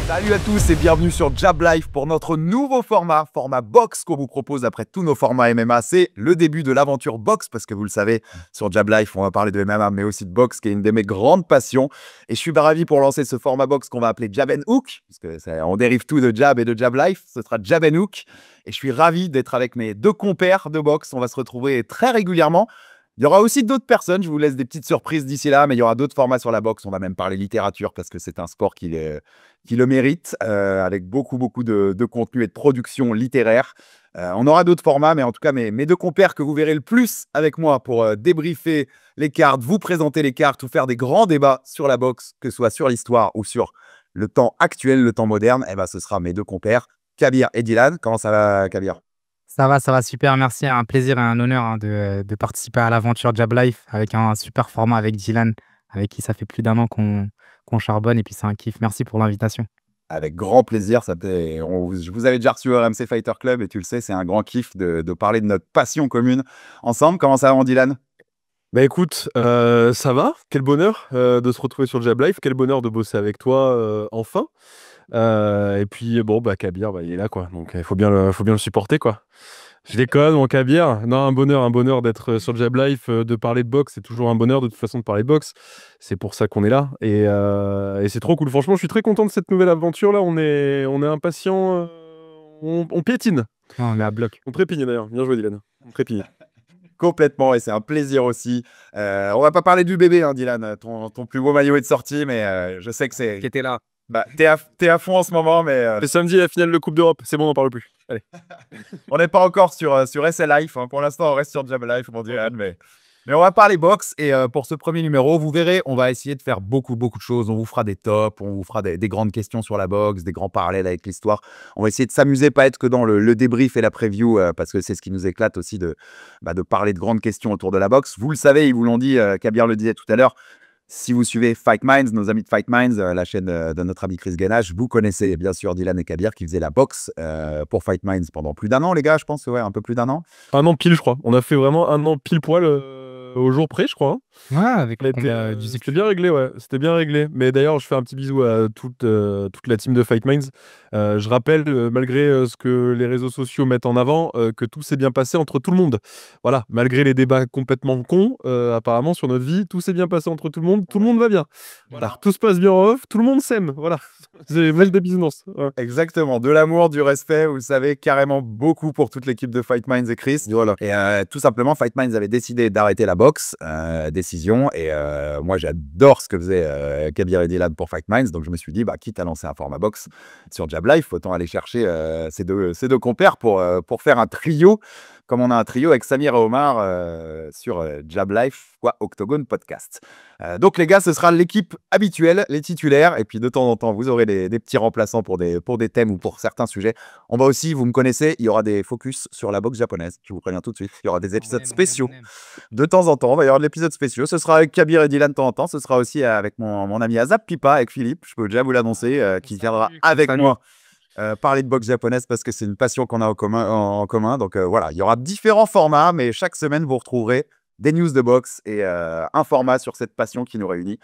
Salut à tous et bienvenue sur Jab Life pour notre nouveau format box qu'on vous propose après tous nos formats MMA. C'est le début de l'aventure box parce que vous le savez, sur Jab Life, on va parler de MMA mais aussi de boxe qui est une de mes grandes passions. Et je suis ravi pour lancer ce format box qu'on va appeler Jab and Hook parce que on dérive tout de Jab et de Jab Life. Ce sera Jab and Hook et je suis ravi d'être avec mes deux compères de boxe. On va se retrouver très régulièrement. Il y aura aussi d'autres personnes, je vous laisse des petites surprises d'ici là, mais il y aura d'autres formats sur la boxe. On va même parler littérature parce que c'est un sport qui le mérite, avec beaucoup de contenu et de production littéraire. On aura d'autres formats, mais en tout cas, mes deux compères que vous verrez le plus avec moi pour débriefer les cartes, vous présenter les cartes ou faire des grands débats sur la boxe, que ce soit sur l'histoire ou sur le temps actuel, le temps moderne, eh ben, ce sera mes deux compères, Kabir et Dylan. Comment ça va, Kabir? Ça va super, merci. Un plaisir et un honneur de participer à l'aventure Jab Life avec un super format avec Dylan, avec qui ça fait plus d'1 an qu'on charbonne et puis c'est un kiff. Merci pour l'invitation. Avec grand plaisir. Je vous avais déjà reçu au RMC Fighter Club et tu le sais, c'est un grand kiff de parler de notre passion commune ensemble. Comment ça va, Dylan? Bah écoute, ça va, quel bonheur de se retrouver sur Jab Life, quel bonheur de bosser avec toi enfin. Et puis bon, bah Kabir, bah, il est là quoi, donc il faut bien le supporter quoi. Je déconne, mon Kabir. Non, un bonheur d'être sur Jab Life, de parler de boxe, c'est toujours un bonheur de toute façon de parler de boxe. C'est pour ça qu'on est là et c'est trop cool. Franchement, je suis très content de cette nouvelle aventure là. On est impatient, on piétine, Non, on est à bloc. on trépigne d'ailleurs. Bien joué Dylan, on trépigne. Complètement, et c'est un plaisir aussi. On va pas parler du bébé, hein, Dylan, ton plus beau maillot est de sortie, mais je sais que c'est... Qui était là. Bah, t'es à fond en ce moment, mais C'est samedi la finale de Coupe d'Europe, c'est bon, on n'en parle plus. Allez. on n'est pas encore sur SL Life. Hein. Pour l'instant, on reste sur Jab Life, mon Dylan, mais on va parler boxe. Et pour ce premier numéro, vous verrez, on va essayer de faire beaucoup de choses. On vous fera des tops, on vous fera des grandes questions sur la boxe, des grands parallèles avec l'histoire. On va essayer de s'amuser, pas être que dans le débrief et la preview, parce que c'est ce qui nous éclate aussi de parler de grandes questions autour de la boxe. Vous le savez, ils vous l'ont dit, Kabir le disait tout à l'heure. Si vous suivez Fight Minds, nos amis de Fight Minds, la chaîne de notre ami Chris Gainage, vous connaissez bien sûr Dylan et Kabir qui faisaient la boxe pour Fight Minds pendant plus d'1 an, les gars, je pense, ouais, un peu plus d'1 an. 1 an pile, je crois. On a fait vraiment 1 an pile poil au jour près, je crois. Hein. Ouais, avec C'était bien réglé, ouais. C'était bien réglé. Mais d'ailleurs, je fais un petit bisou à toute la team de Fight Minds. Je rappelle, malgré ce que les réseaux sociaux mettent en avant, que tout s'est bien passé entre tout le monde. Voilà, malgré les débats complètement cons, apparemment, sur notre vie, tout s'est bien passé entre tout le monde va bien. Voilà. Tout se passe bien en off, tout le monde s'aime. Voilà, c'est belle de business. Ouais. Exactement, de l'amour, du respect, vous savez, carrément beaucoup pour toute l'équipe de Fight Minds et Chris. Voilà. Et tout simplement, Fight Minds avait décidé d'arrêter la boxe, décision, et moi j'adore ce que faisait Kabir et Dylan pour Fight Minds, donc je me suis dit, quitte à lancer un format boxe sur Jab Life, autant aller chercher ces deux compères pour faire un trio, comme on a un trio avec Samir et Omar sur Jab Life, Octogone Podcast. Donc les gars, ce sera l'équipe habituelle, les titulaires, et puis de temps en temps, vous aurez des petits remplaçants pour des thèmes ou pour certains sujets. On va aussi, vous me connaissez, il y aura des focus sur la boxe japonaise, je vous préviens tout de suite. Il y aura des épisodes spéciaux. De temps en temps, il va y avoir de l'épisode spéciaux. Ce sera avec Kabir et Dylan de temps en temps. Ce sera aussi avec mon ami Azap Pipa, avec Philippe, je peux déjà vous l'annoncer, qui viendra avec moi parler de boxe japonaise parce que c'est une passion qu'on a en commun. Donc voilà, il y aura différents formats, mais chaque semaine, vous retrouverez des news de boxe et un format sur cette passion qui nous réunit.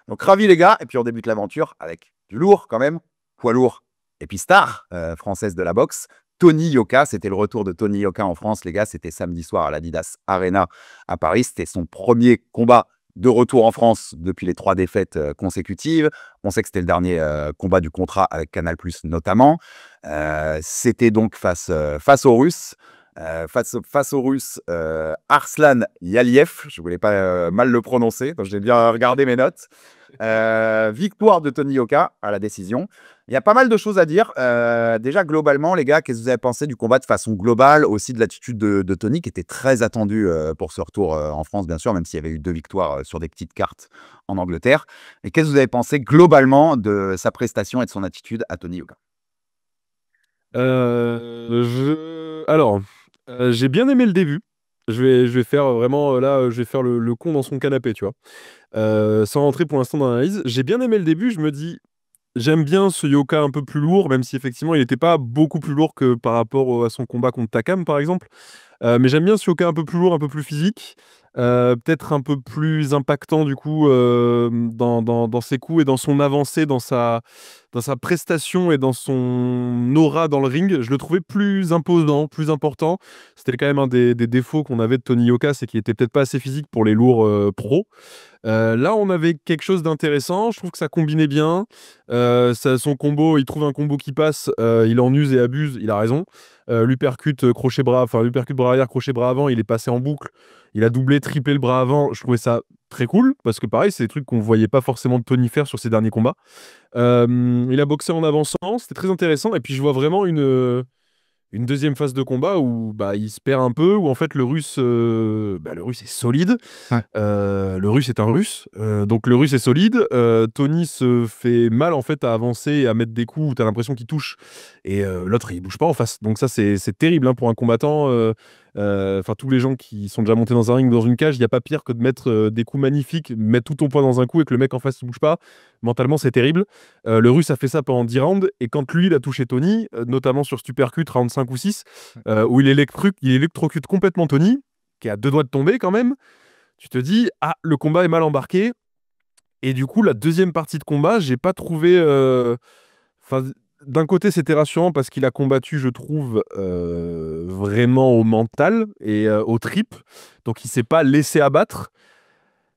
Donc ravi les gars, et puis on débute l'aventure avec du lourd quand même, poids lourd, et puis star française de la boxe, Tony Yoka. C'était le retour de Tony Yoka en France, les gars, c'était samedi soir à l'Adidas Arena à Paris. C'était son premier combat de retour en France depuis les 3 défaites consécutives. On sait que c'était le dernier combat du contrat avec Canal+, notamment. C'était donc face aux Russes. Face au Russe Arslan Yaliev, je voulais pas mal le prononcer, donc j'ai bien regardé mes notes. Victoire de Tony Yoka à la décision. Il y a pas mal de choses à dire. Déjà, globalement, les gars, qu'est-ce que vous avez pensé du combat de façon globale, aussi de l'attitude de Tony, qui était très attendu pour ce retour en France, bien sûr, même s'il y avait eu 2 victoires sur des petites cartes en Angleterre. Et qu'est-ce que vous avez pensé globalement de sa prestation et de son attitude à Tony Yoka? Alors, j'ai bien aimé le début. Je vais faire vraiment, là, je vais faire le con dans son canapé, tu vois. Sans rentrer pour l'instant dans l'analyse. J'ai bien aimé le début, je me dis, j'aime bien ce Yoka un peu plus lourd, même si effectivement il n'était pas beaucoup plus lourd que par rapport à son combat contre Takam, par exemple. Mais j'aime bien Sioka un peu plus lourd, un peu plus physique. Peut-être un peu plus impactant du coup dans ses coups et dans son avancée, dans sa prestation et dans son aura dans le ring. Je le trouvais plus imposant, plus important. C'était quand même un des défauts qu'on avait de Tony Yoka, c'est qu'il était peut-être pas assez physique pour les lourds pros. Là, on avait quelque chose d'intéressant. Je trouve que ça combinait bien. Son combo, il trouve un combo qui passe. Il en use et abuse. Il a raison. L'uppercut crochet bras, enfin l'uppercut bras arrière, crochet bras avant. Il est passé en boucle. Il a doublé, triplé le bras avant. Je trouvais ça très cool parce que pareil, c'est des trucs qu'on voyait pas forcément de Tony faire sur ses derniers combats. Il a boxé en avançant. C'était très intéressant. Et puis je vois vraiment une deuxième phase de combat où bah, il se perd un peu, où en fait le russe est solide. Ouais. Le russe est un russe, donc le russe est solide. Tony se fait mal en fait à avancer et à mettre des coups où tu as l'impression qu'il touche et l'autre il bouge pas en face. Donc ça c'est terrible hein, pour un combattant. Enfin tous les gens qui sont déjà montés dans un ring, dans une cage, il n'y a pas pire que de mettre des coups magnifiques, mettre tout ton poids dans un coup et que le mec en face ne bouge pas. Mentalement c'est terrible. Le russe a fait ça pendant 10 rounds et quand lui il a touché Tony, notamment sur Supercut round 5 ou 6, où il électrocute complètement Tony, qui est à deux doigts de tomber quand même, tu te dis, ah, le combat est mal embarqué. Et du coup, la deuxième partie de combat, j'ai pas trouvé. D'un côté, c'était rassurant parce qu'il a combattu, je trouve, vraiment au mental et aux tripes. Donc, il s'est pas laissé abattre.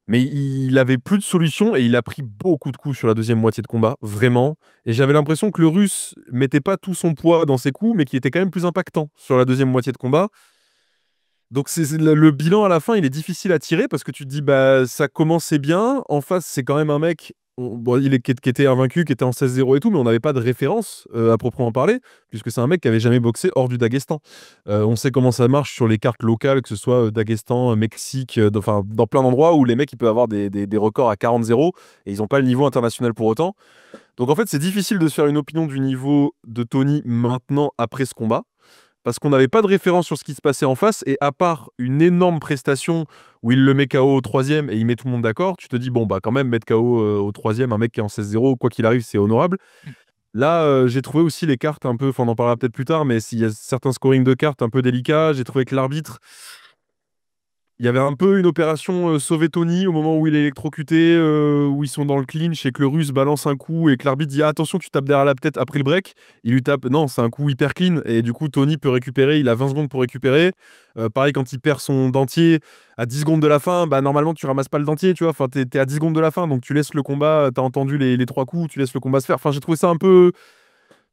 Mais il avait plus de solution et il a pris beaucoup de coups sur la deuxième moitié de combat, vraiment. Et j'avais l'impression que le Russe mettait pas tout son poids dans ses coups, mais qu'il était quand même plus impactant sur la deuxième moitié de combat. Donc le bilan à la fin, il est difficile à tirer parce que tu te dis bah ça commençait bien. En face, c'est quand même un mec qui était invaincu, qui était en 16-0 et tout, mais on n'avait pas de référence à proprement parler, puisque c'est un mec qui avait jamais boxé hors du Daghestan. On sait comment ça marche sur les cartes locales, que ce soit Daghestan, Mexique, enfin dans plein d'endroits où les mecs ils peuvent avoir des records à 40-0 et ils n'ont pas le niveau international pour autant. Donc en fait, c'est difficile de se faire une opinion du niveau de Tony maintenant après ce combat parce qu'on n'avait pas de référence sur ce qui se passait en face, et à part une énorme prestation où il le met KO au troisième et il met tout le monde d'accord, tu te dis, bon, bah quand même, mettre KO au troisième, un mec qui est en 16-0, quoi qu'il arrive, c'est honorable. Là, j'ai trouvé aussi les cartes un peu, enfin on en parlera peut-être plus tard, mais s'il y a certains scoring de cartes un peu délicats, j'ai trouvé que l'arbitre, il y avait un peu une opération sauver Tony au moment où il est électrocuté, où ils sont dans le clinch et que le russe balance un coup et que l'arbitre dit ah, attention, tu tapes derrière la tête après le break. Il lui tape, non, c'est un coup hyper clean et du coup, Tony peut récupérer. Il a 20 secondes pour récupérer. Pareil, quand il perd son dentier à 10 secondes de la fin, bah, normalement, tu ramasses pas le dentier, tu vois. Enfin, t'es à 10 secondes de la fin, donc tu laisses le combat. T'as entendu les trois coups, tu laisses le combat se faire. Enfin, j'ai trouvé ça un peu.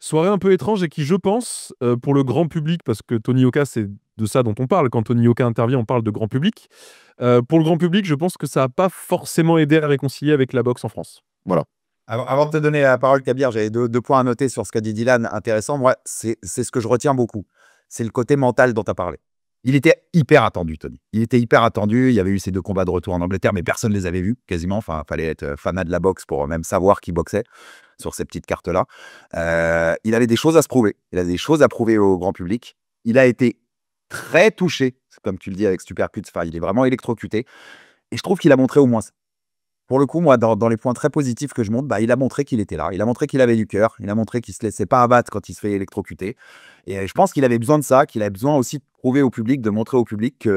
Soirée un peu étrange et qui, je pense, pour le grand public, parce que Tony Yoka, c'est de ça dont on parle. Quand Tony Yoka intervient, on parle de grand public. Pour le grand public, je pense que ça n'a pas forcément aidé à réconcilier avec la boxe en France. Voilà. Avant de te donner la parole, Kabir, j'avais deux points à noter sur ce qu'a dit Dylan intéressant. Moi, c'est ce que je retiens beaucoup. C'est le côté mental dont tu as parlé. Il était hyper attendu, Tony. Il était hyper attendu. Il y avait eu ces 2 combats de retour en Angleterre, mais personne ne les avait vus, quasiment. Enfin, il fallait être fanat de la boxe pour même savoir qui boxait sur ces petites cartes-là. Il avait des choses à se prouver. Il a des choses à prouver au grand public. Il a été très touché, comme tu le dis avec Supercut. Enfin, il est vraiment électrocuté. Et je trouve qu'il a montré au moins ça. Pour le coup, moi, dans les points très positifs que je montre, bah, il a montré qu'il était là. Il a montré qu'il avait du cœur. Il a montré qu'il ne se laissait pas abattre quand il se fait électrocuter. Et je pense qu'il avait besoin de ça, qu'il avait besoin aussi de prouver au public, de montrer au public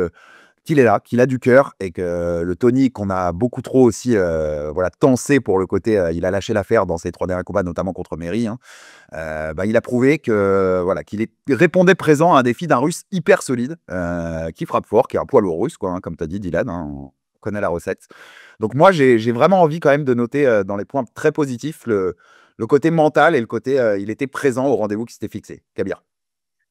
qu'il est là, qu'il a du cœur et que le Tony qu'on a beaucoup trop aussi tensé pour le côté, il a lâché l'affaire dans ses 3 derniers combats, notamment contre Mary. Il a prouvé qu'il répondait présent à un défi d'un Russe hyper solide, qui frappe fort, qui est un poids lourd russe, quoi, comme tu as dit, Dylan. On connaît la recette. Donc moi, j'ai vraiment envie quand même de noter dans les points très positifs le côté mental et le côté il était présent au rendez-vous qui s'était fixé. Kabir.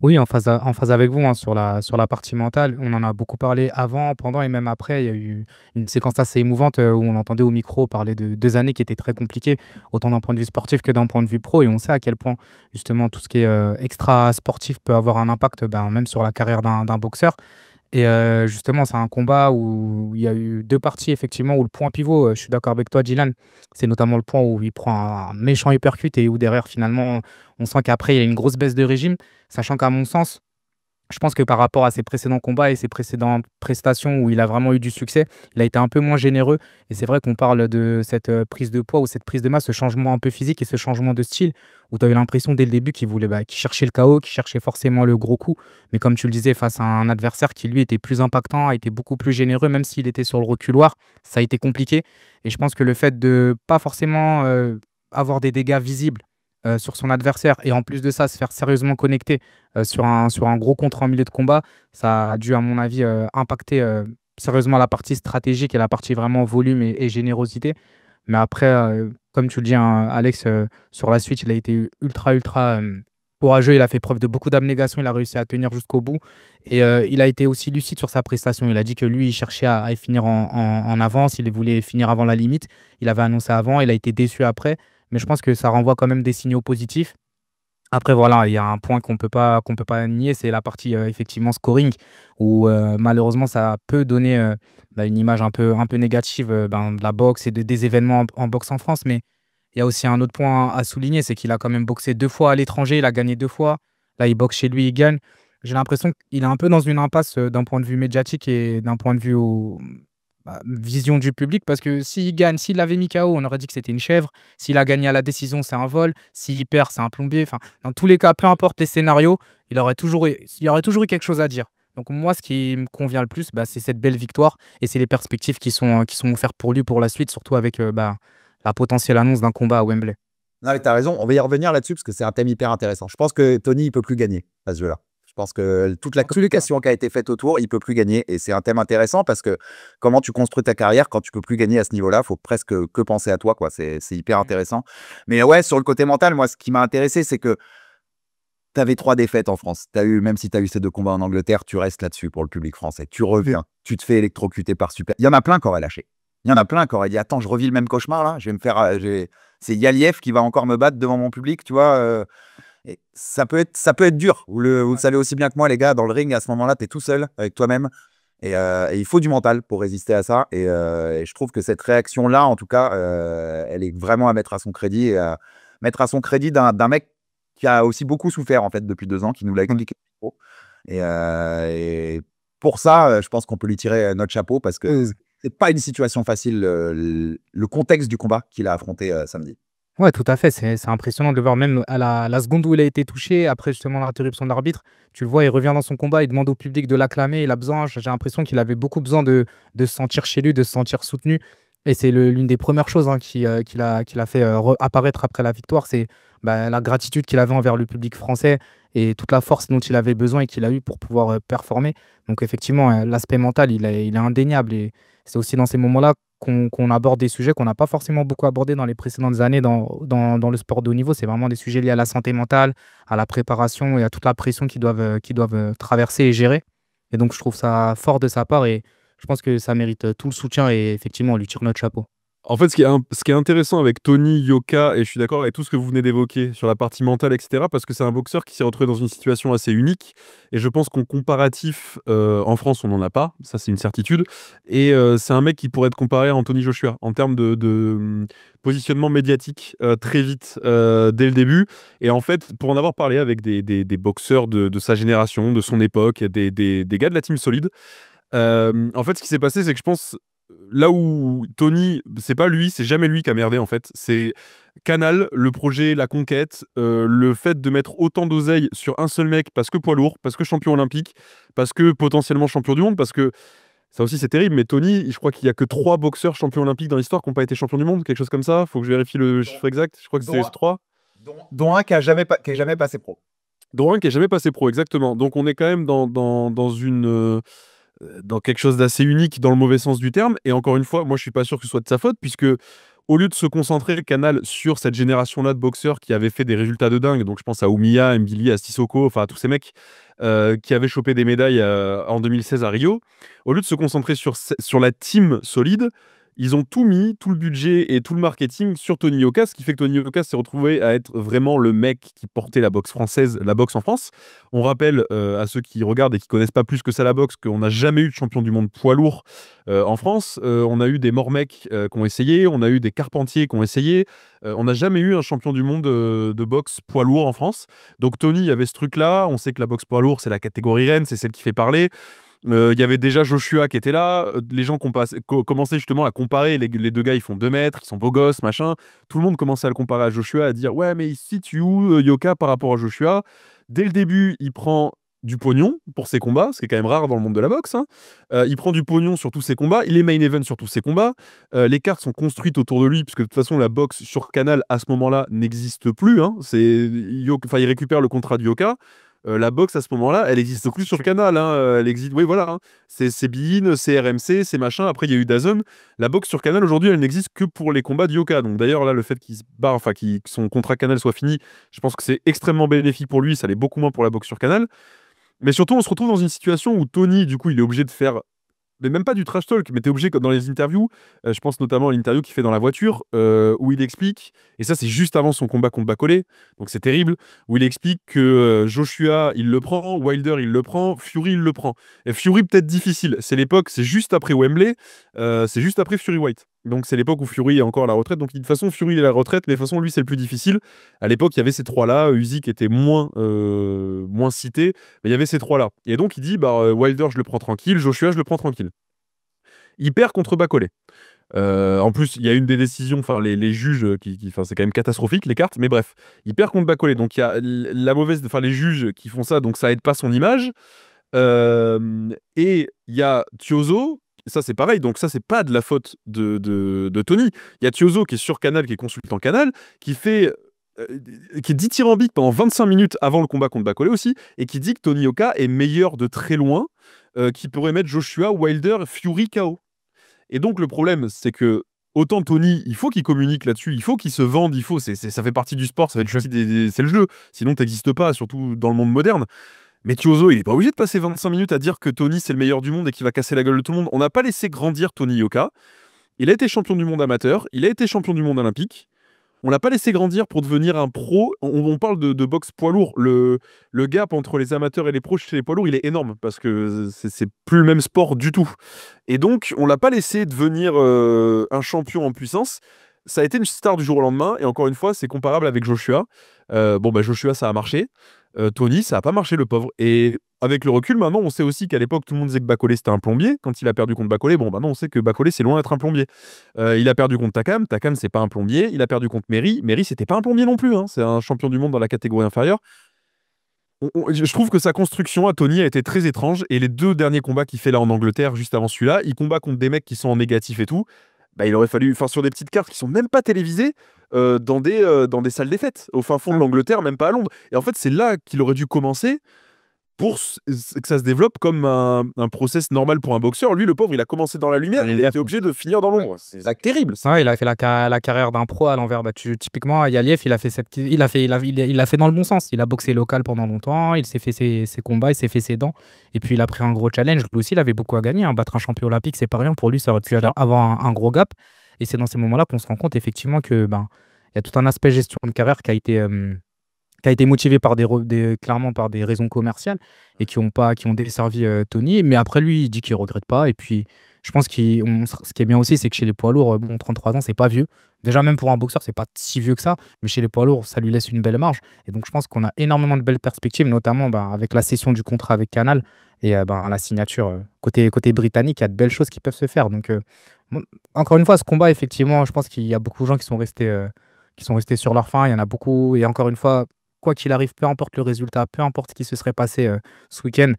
Oui, en phase avec vous hein, sur la partie mentale. On en a beaucoup parlé avant, pendant et même après. Il y a eu une séquence assez émouvante où on entendait au micro parler de 2 années qui étaient très compliquées, autant d'un point de vue sportif que d'un point de vue pro. Et on sait à quel point, justement, tout ce qui est extra sportif peut avoir un impact même sur la carrière d'un boxeur. Et justement, c'est un combat où il y a eu 2 parties, effectivement, où le point pivot, je suis d'accord avec toi, Dylan, c'est notamment le point où il prend un méchant uppercut et où derrière, finalement, on sent qu'après, il y a une grosse baisse de régime, sachant qu'à mon sens, Je pense que par rapport à ses précédents combats et ses précédentes prestations où il a vraiment eu du succès, il a été un peu moins généreux et c'est vrai qu'on parle de cette, prise de poids ou cette prise de masse, ce changement un peu physique et ce changement de style où tu as eu l'impression dès le début qu'il voulait, qu'il cherchait le KO, qu'il cherchait forcément le gros coup. Mais comme tu le disais, face à un adversaire qui lui était plus impactant, a été beaucoup plus généreux, même s'il était sur le reculoir, ça a été compliqué et je pense que le fait de pas forcément, avoir des dégâts visibles, sur son adversaire et en plus de ça, se faire sérieusement connecter sur un gros contre en milieu de combat, ça a dû, à mon avis, impacter sérieusement la partie stratégique et la partie vraiment volume et générosité. Mais après, comme tu le dis, hein, Alex, sur la suite, il a été ultra, ultra courageux. Il a fait preuve de beaucoup d'abnégation. Il a réussi à tenir jusqu'au bout. Et il a été aussi lucide sur sa prestation. Il a dit que lui, il cherchait à finir en avance. Il voulait finir avant la limite. Il avait annoncé avant. Il a été déçu après. Mais je pense que ça renvoie quand même des signaux positifs. Après, voilà, il y a un point qu'on peut pas nier, c'est la partie effectivement scoring, où malheureusement, ça peut donner une image un peu négative de la boxe et des événements en boxe en France. Mais il y a aussi un autre point à souligner, c'est qu'il a quand même boxé 2 fois à l'étranger, il a gagné 2 fois. Là, il boxe chez lui, il gagne. J'ai l'impression qu'il est un peu dans une impasse d'un point de vue médiatique et d'un point de vue vision du public, parce que s'il gagne, s'il l'avait mis KO, on aurait dit que c'était une chèvre. S'il a gagné à la décision, c'est un vol. S'il perd, c'est un plombier. Enfin, dans tous les cas, peu importe les scénarios, il y aurait toujours eu quelque chose à dire. Donc moi, ce qui me convient le plus, c'est cette belle victoire et c'est les perspectives qui sont offertes pour lui pour la suite, surtout avec la potentielle annonce d'un combat à Wembley. Non, mais t'as raison, on va y revenir là-dessus parce que c'est un thème hyper intéressant. Je pense que Tony, il peut plus gagner à ce jeu-là. Je pense que toute la communication qui a été faite autour, il peut plus gagner. Et c'est un thème intéressant parce que comment tu construis ta carrière quand tu peux plus gagner à ce niveau-là, faut presque que penser à toi, quoi. C'est hyper intéressant. Mais ouais, sur le côté mental, moi, ce qui m'a intéressé, c'est que tu avais 3 défaites en France. Même si tu as eu ces 2 combats en Angleterre, tu restes là-dessus pour le public français. Tu reviens, tu te fais électrocuter par Super. Il y en a plein qui auraient lâché. Il y en a plein qui auraient dit: «Attends, je revis le même cauchemar là, je vais me faire, c'est Yaliev qui va encore me battre devant mon public», tu vois? Et ça peut être dur. Vous le savez aussi bien que moi, les gars, dans le ring, à ce moment-là, tu es tout seul avec toi-même et il faut du mental pour résister à ça et je trouve que cette réaction-là, en tout cas, elle est vraiment à mettre à son crédit et à mettre à son crédit d'un mec qui a aussi beaucoup souffert, en fait, depuis 2 ans, qui nous l'a expliqué et pour ça, je pense qu'on peut lui tirer notre chapeau parce que c'est pas une situation facile, le contexte du combat qu'il a affronté, samedi. Ouais, tout à fait. C'est impressionnant de le voir même à la seconde où il a été touché, après justement l'interruption de l'arbitre. Tu le vois, il revient dans son combat, il demande au public de l'acclamer. Il a besoin, j'ai l'impression qu'il avait beaucoup besoin de se sentir chez lui, de se sentir soutenu. Et c'est l'une des premières choses hein, qu'il a fait apparaître après la victoire, c'est la gratitude qu'il avait envers le public français et toute la force dont il avait besoin et qu'il a eu pour pouvoir performer. Donc effectivement, l'aspect mental, il est indéniable. Et c'est aussi dans ces moments-là qu'on aborde des sujets qu'on n'a pas forcément beaucoup abordés dans les précédentes années dans le sport de haut niveau. C'est vraiment des sujets liés à la santé mentale, à la préparation et à toute la pression qu'ils doivent traverser et gérer. Et donc, je trouve ça fort de sa part et je pense que ça mérite tout le soutien et effectivement, on lui tire notre chapeau. En fait, ce qui est intéressant avec Tony Yoka, et je suis d'accord avec tout ce que vous venez d'évoquer sur la partie mentale, etc., parce que c'est un boxeur qui s'est retrouvé dans une situation assez unique. Et je pense qu'en comparatif, en France, on n'en a pas. Ça, c'est une certitude. Et c'est un mec qui pourrait être comparé à Anthony Joshua en termes de positionnement médiatique très vite dès le début. Et en fait, pour en avoir parlé avec des boxeurs de sa génération, de son époque, des gars de la team Solide, en fait, ce qui s'est passé, c'est que je pense là où Tony, c'est pas lui, c'est jamais lui qui a merdé en fait. C'est Canal, le projet, la conquête, le fait de mettre autant d'oseille sur un seul mec parce que poids lourd, parce que champion olympique, parce que potentiellement champion du monde, parce que ça aussi c'est terrible. Mais Tony, je crois qu'il y a que 3 boxeurs champions olympiques dans l'histoire qui n'ont pas été champions du monde, quelque chose comme ça. Faut que je vérifie le chiffre exact. Je crois que c'est 3. Dont un qui est jamais passé pro. Dont un qui est jamais passé pro, exactement. Donc on est quand même dans quelque chose d'assez unique dans le mauvais sens du terme. Et encore une fois, moi, je suis pas sûr que ce soit de sa faute, puisque au lieu de se concentrer, Canal, sur cette génération-là de boxeurs qui avaient fait des résultats de dingue, donc je pense à Oumiya, Mbili, à Sissoko, enfin à tous ces mecs qui avaient chopé des médailles en 2016 à Rio, au lieu de se concentrer sur la team solide, ils ont tout mis, tout le budget et tout le marketing sur Tony Yoka, ce qui fait que Tony Yoka s'est retrouvé à être vraiment le mec qui portait la boxe française, la boxe en France. On rappelle à ceux qui regardent et qui connaissent pas plus que ça la boxe qu'on n'a jamais eu de champion du monde poids lourd en France. On a eu des Mormecs qui ont essayé, on a eu des Carpentiers qui ont essayé. On n'a jamais eu un champion du monde de boxe poids lourd en France. Donc Tony avait ce truc-là. On sait que la boxe poids lourd, c'est la catégorie reine, c'est celle qui fait parler. Il y avait déjà Joshua qui était là. Les gens commençaient justement à comparer. Les deux gars, ils font 2 mètres, ils sont beaux gosses, machin. Tout le monde commençait à le comparer à Joshua, à dire ouais, mais il se situe où Yoka par rapport à Joshua? Dès le début, il prend du pognon pour ses combats, ce qui est quand même rare dans le monde de la boxe. Hein. Il prend du pognon sur tous ses combats. Il est main event sur tous ses combats. Les cartes sont construites autour de lui, puisque de toute façon, la boxe sur Canal à ce moment-là n'existe plus. Hein. Il récupère le contrat de Yoka. La boxe à ce moment-là, elle n'existe plus sur le canal. Hein. Elle existe, oui, voilà. Hein. C'est Bein, c'est RMC, c'est machin. Après, il y a eu DAZN. La boxe sur canal aujourd'hui, elle n'existe que pour les combats de Yoka. Donc d'ailleurs, là, le fait qu'il se barre, enfin, que son contrat canal soit fini, je pense que c'est extrêmement bénéfique pour lui. Ça l'est beaucoup moins pour la boxe sur canal. Mais surtout, on se retrouve dans une situation où Tony, du coup, il est obligé de faire. Mais même pas du trash talk, mais t'es obligé, comme dans les interviews, je pense notamment à l'interview qu'il fait dans la voiture, où il explique, et ça c'est juste avant son combat contre Bacolé, donc c'est terrible, où il explique que Joshua il le prend, Wilder il le prend, Fury il le prend. Et Fury peut-être difficile, c'est l'époque, c'est juste après Wembley, c'est juste après Fury White. Donc c'est l'époque où Fury est encore à la retraite, donc de toute façon Fury il est à la retraite, mais de toute façon lui c'est le plus difficile. À l'époque il y avait ces trois-là, Usyk était moins cité, mais il y avait ces trois-là. Et donc il dit, Wilder je le prends tranquille, Joshua je le prends tranquille. Il perd contre Bacolé. En plus, il y a une des décisions, enfin les juges, c'est quand même catastrophique les cartes, mais bref, il perd contre Bacolé. Donc il y a les juges qui font ça, donc ça aide pas son image. Et il y a Thiozo, ça c'est pareil, donc ça c'est pas de la faute de Tony. Il y a Thiozo qui est sur Canal, qui est consultant Canal, qui est dithyrambique pendant 25 minutes avant le combat contre Bacolé aussi, et qui dit que Tony Yoka est meilleur de très loin, qui pourrait mettre Joshua, Wilder, Fury KO. Et donc le problème, c'est que autant Tony, il faut qu'il communique là-dessus, il faut qu'il se vende, ça fait partie du sport, ça fait partie c'est le jeu, sinon t'existes pas, surtout dans le monde moderne. Mais Thiozo, il est pas obligé de passer 25 minutes à dire que Tony c'est le meilleur du monde et qu'il va casser la gueule de tout le monde. On n'a pas laissé grandir Tony Yoka. Il a été champion du monde amateur, il a été champion du monde olympique. On l'a pas laissé grandir pour devenir un pro. On parle de boxe poids lourd. Le gap entre les amateurs et les pros chez les poids lourds, il est énorme parce que c'est plus le même sport du tout. Et donc, on l'a pas laissé devenir un champion en puissance. Ça a été une star du jour au lendemain. Et encore une fois, c'est comparable avec Joshua. Joshua, ça a marché. Tony, ça a pas marché, le pauvre. Et avec le recul, maintenant, on sait aussi qu'à l'époque, tout le monde disait que Bacolé, c'était un plombier. Quand il a perdu contre Bacolé, maintenant, on sait que Bacolé, c'est loin d'être un plombier. Il a perdu contre Takam. Takam, c'est pas un plombier. Il a perdu contre Merry. Merry, c'était pas un plombier non plus. Hein. C'est un champion du monde dans la catégorie inférieure. Je trouve que sa construction à Tony a été très étrange. Et les 2 derniers combats qu'il fait là en Angleterre, juste avant celui-là, il combat contre des mecs qui sont en négatif et tout. Il aurait fallu, sur des petites cartes qui sont même pas télévisées, dans des salles des fêtes, au fin fond de l'Angleterre, même pas à Londres. Et en fait, c'est là qu'il aurait dû commencer pour que ça se développe comme un process normal pour un boxeur. Lui, le pauvre, il a commencé dans la lumière, il a été obligé de finir dans l'ombre. C'est terrible. Ouais, il a fait la carrière d'un pro à l'envers. Typiquement, Yaliev, il a fait dans le bon sens. Il a boxé local pendant longtemps, il s'est fait ses combats, il s'est fait ses dents. Et puis, il a pris un gros challenge. Lui aussi, il avait beaucoup à gagner. Hein. Battre un champion olympique, c'est pas rien. Pour lui, ça aurait pu avoir un gros gap. Et c'est dans ces moments-là qu'on se rend compte, effectivement, que il y a tout un aspect gestion de carrière qui a été motivé clairement par des raisons commerciales et qui ont desservi Tony. Mais après, lui, il dit qu'il ne regrette pas. Et puis, je pense ce qui est bien aussi, c'est que chez les poids lourds, 33 ans, c'est pas vieux. Déjà, même pour un boxeur, c'est pas si vieux que ça. Mais chez les poids lourds, ça lui laisse une belle marge. Et donc, je pense qu'on a énormément de belles perspectives, notamment avec la cession du contrat avec Canal et la signature côté britannique. Il y a de belles choses qui peuvent se faire. Donc, encore une fois, ce combat, effectivement, je pense qu'il y a beaucoup de gens qui sont restés sur leur faim. Il y en a beaucoup. Et encore une fois, quoi qu'il arrive, peu importe le résultat, peu importe ce qui se serait passé ce week-end,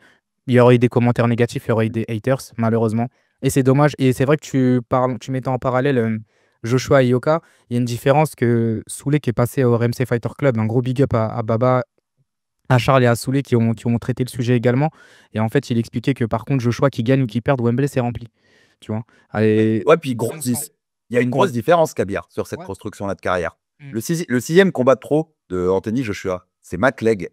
il y aurait eu des commentaires négatifs, il y aurait eu des haters, malheureusement. Et c'est dommage. Et c'est vrai que tu mettais en parallèle Joshua et Yoka. Il y a une différence que Souley qui est passé au RMC Fighter Club, un gros big up à Baba, à Charles et à Souley qui ont traité le sujet également. Et en fait, il expliquait que par contre, Joshua qui gagne ou qui perd, Wembley, c'est rempli. Tu vois. Ouais, puis il y a une grosse différence, Kabir, sur cette construction-là de carrière. Le 6e combat de pro de Anthony Joshua, c'est Matt Legg.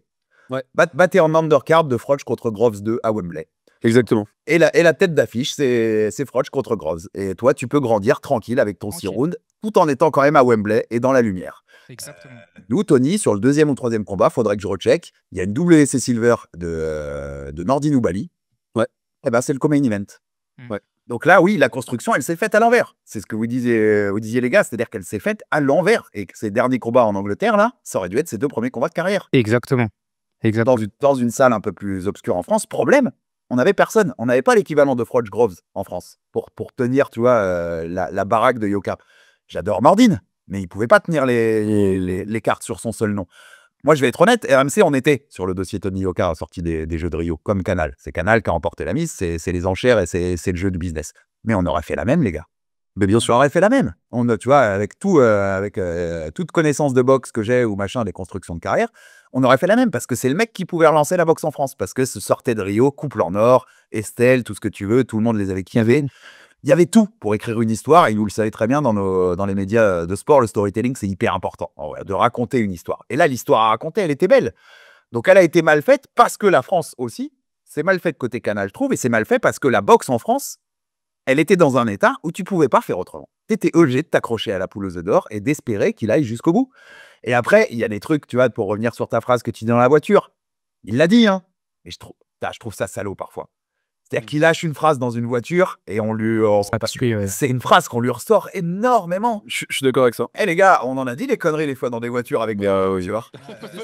Ouais. Batté en undercard de Froch contre Groves 2 à Wembley. Exactement. Et la tête d'affiche, c'est Froch contre Groves. Et toi, tu peux grandir tranquille avec ton 6 rounds, tout en étant quand même à Wembley et dans la lumière. Exactement. Nous, Tony, sur le 2e ou 3e combat, faudrait que je recheck. Il y a une WC Silver de Nordin Oubaali. Ouais. Et ben, c'est le co-main event. Ouais. Donc là, oui, la construction, elle s'est faite à l'envers. C'est ce que vous disiez les gars, c'est-à-dire qu'elle s'est faite à l'envers. Et que ces derniers combats en Angleterre, là, ça aurait dû être ses 2 premiers combats de carrière. Exactement. Dans une salle un peu plus obscure en France, problème, on n'avait personne. On n'avait pas l'équivalent de Froch Groves en France pour tenir, tu vois, la baraque de Yoka. J'adore Nordin, mais il pouvait pas tenir les cartes sur son seul nom. Moi, je vais être honnête, RMC, on était sur le dossier Tony Yoka sorti des jeux de Rio, comme Canal. C'est Canal qui a emporté la mise, c'est les enchères et c'est le jeu du business. Mais on aurait fait la même, les gars. Mais bien sûr, on aurait fait la même. Tu vois, avec toute connaissance de boxe que j'ai ou machin, des constructions de carrière, on aurait fait la même parce que c'est le mec qui pouvait relancer la boxe en France. Parce que ce sortait de Rio, Couple en Or, Estelle, tout ce que tu veux, tout le monde les avait kiffés. Il y avait tout pour écrire une histoire, et vous le savez très bien dans les médias de sport, le storytelling, c'est hyper important, de raconter une histoire. Et là, l'histoire à raconter, elle était belle. Donc, elle a été mal faite parce que la France aussi, c'est mal fait côté Canal, je trouve, et c'est mal fait parce que la boxe en France, elle était dans un état où tu pouvais pas faire autrement. Tu étais obligé de t'accrocher à la poule aux œufs d'or et d'espérer qu'il aille jusqu'au bout. Et après, il y a des trucs, tu vois, pour revenir sur ta phrase que tu dis dans la voiture. Il l'a dit, hein, mais je trouve ça salaud parfois. C'est-à-dire qu'il lâche une phrase dans une voiture et c'est une phrase qu'on lui ressort énormément. Je suis d'accord avec ça. Eh les gars, on en a dit des conneries des fois dans des voitures avec des tu vois.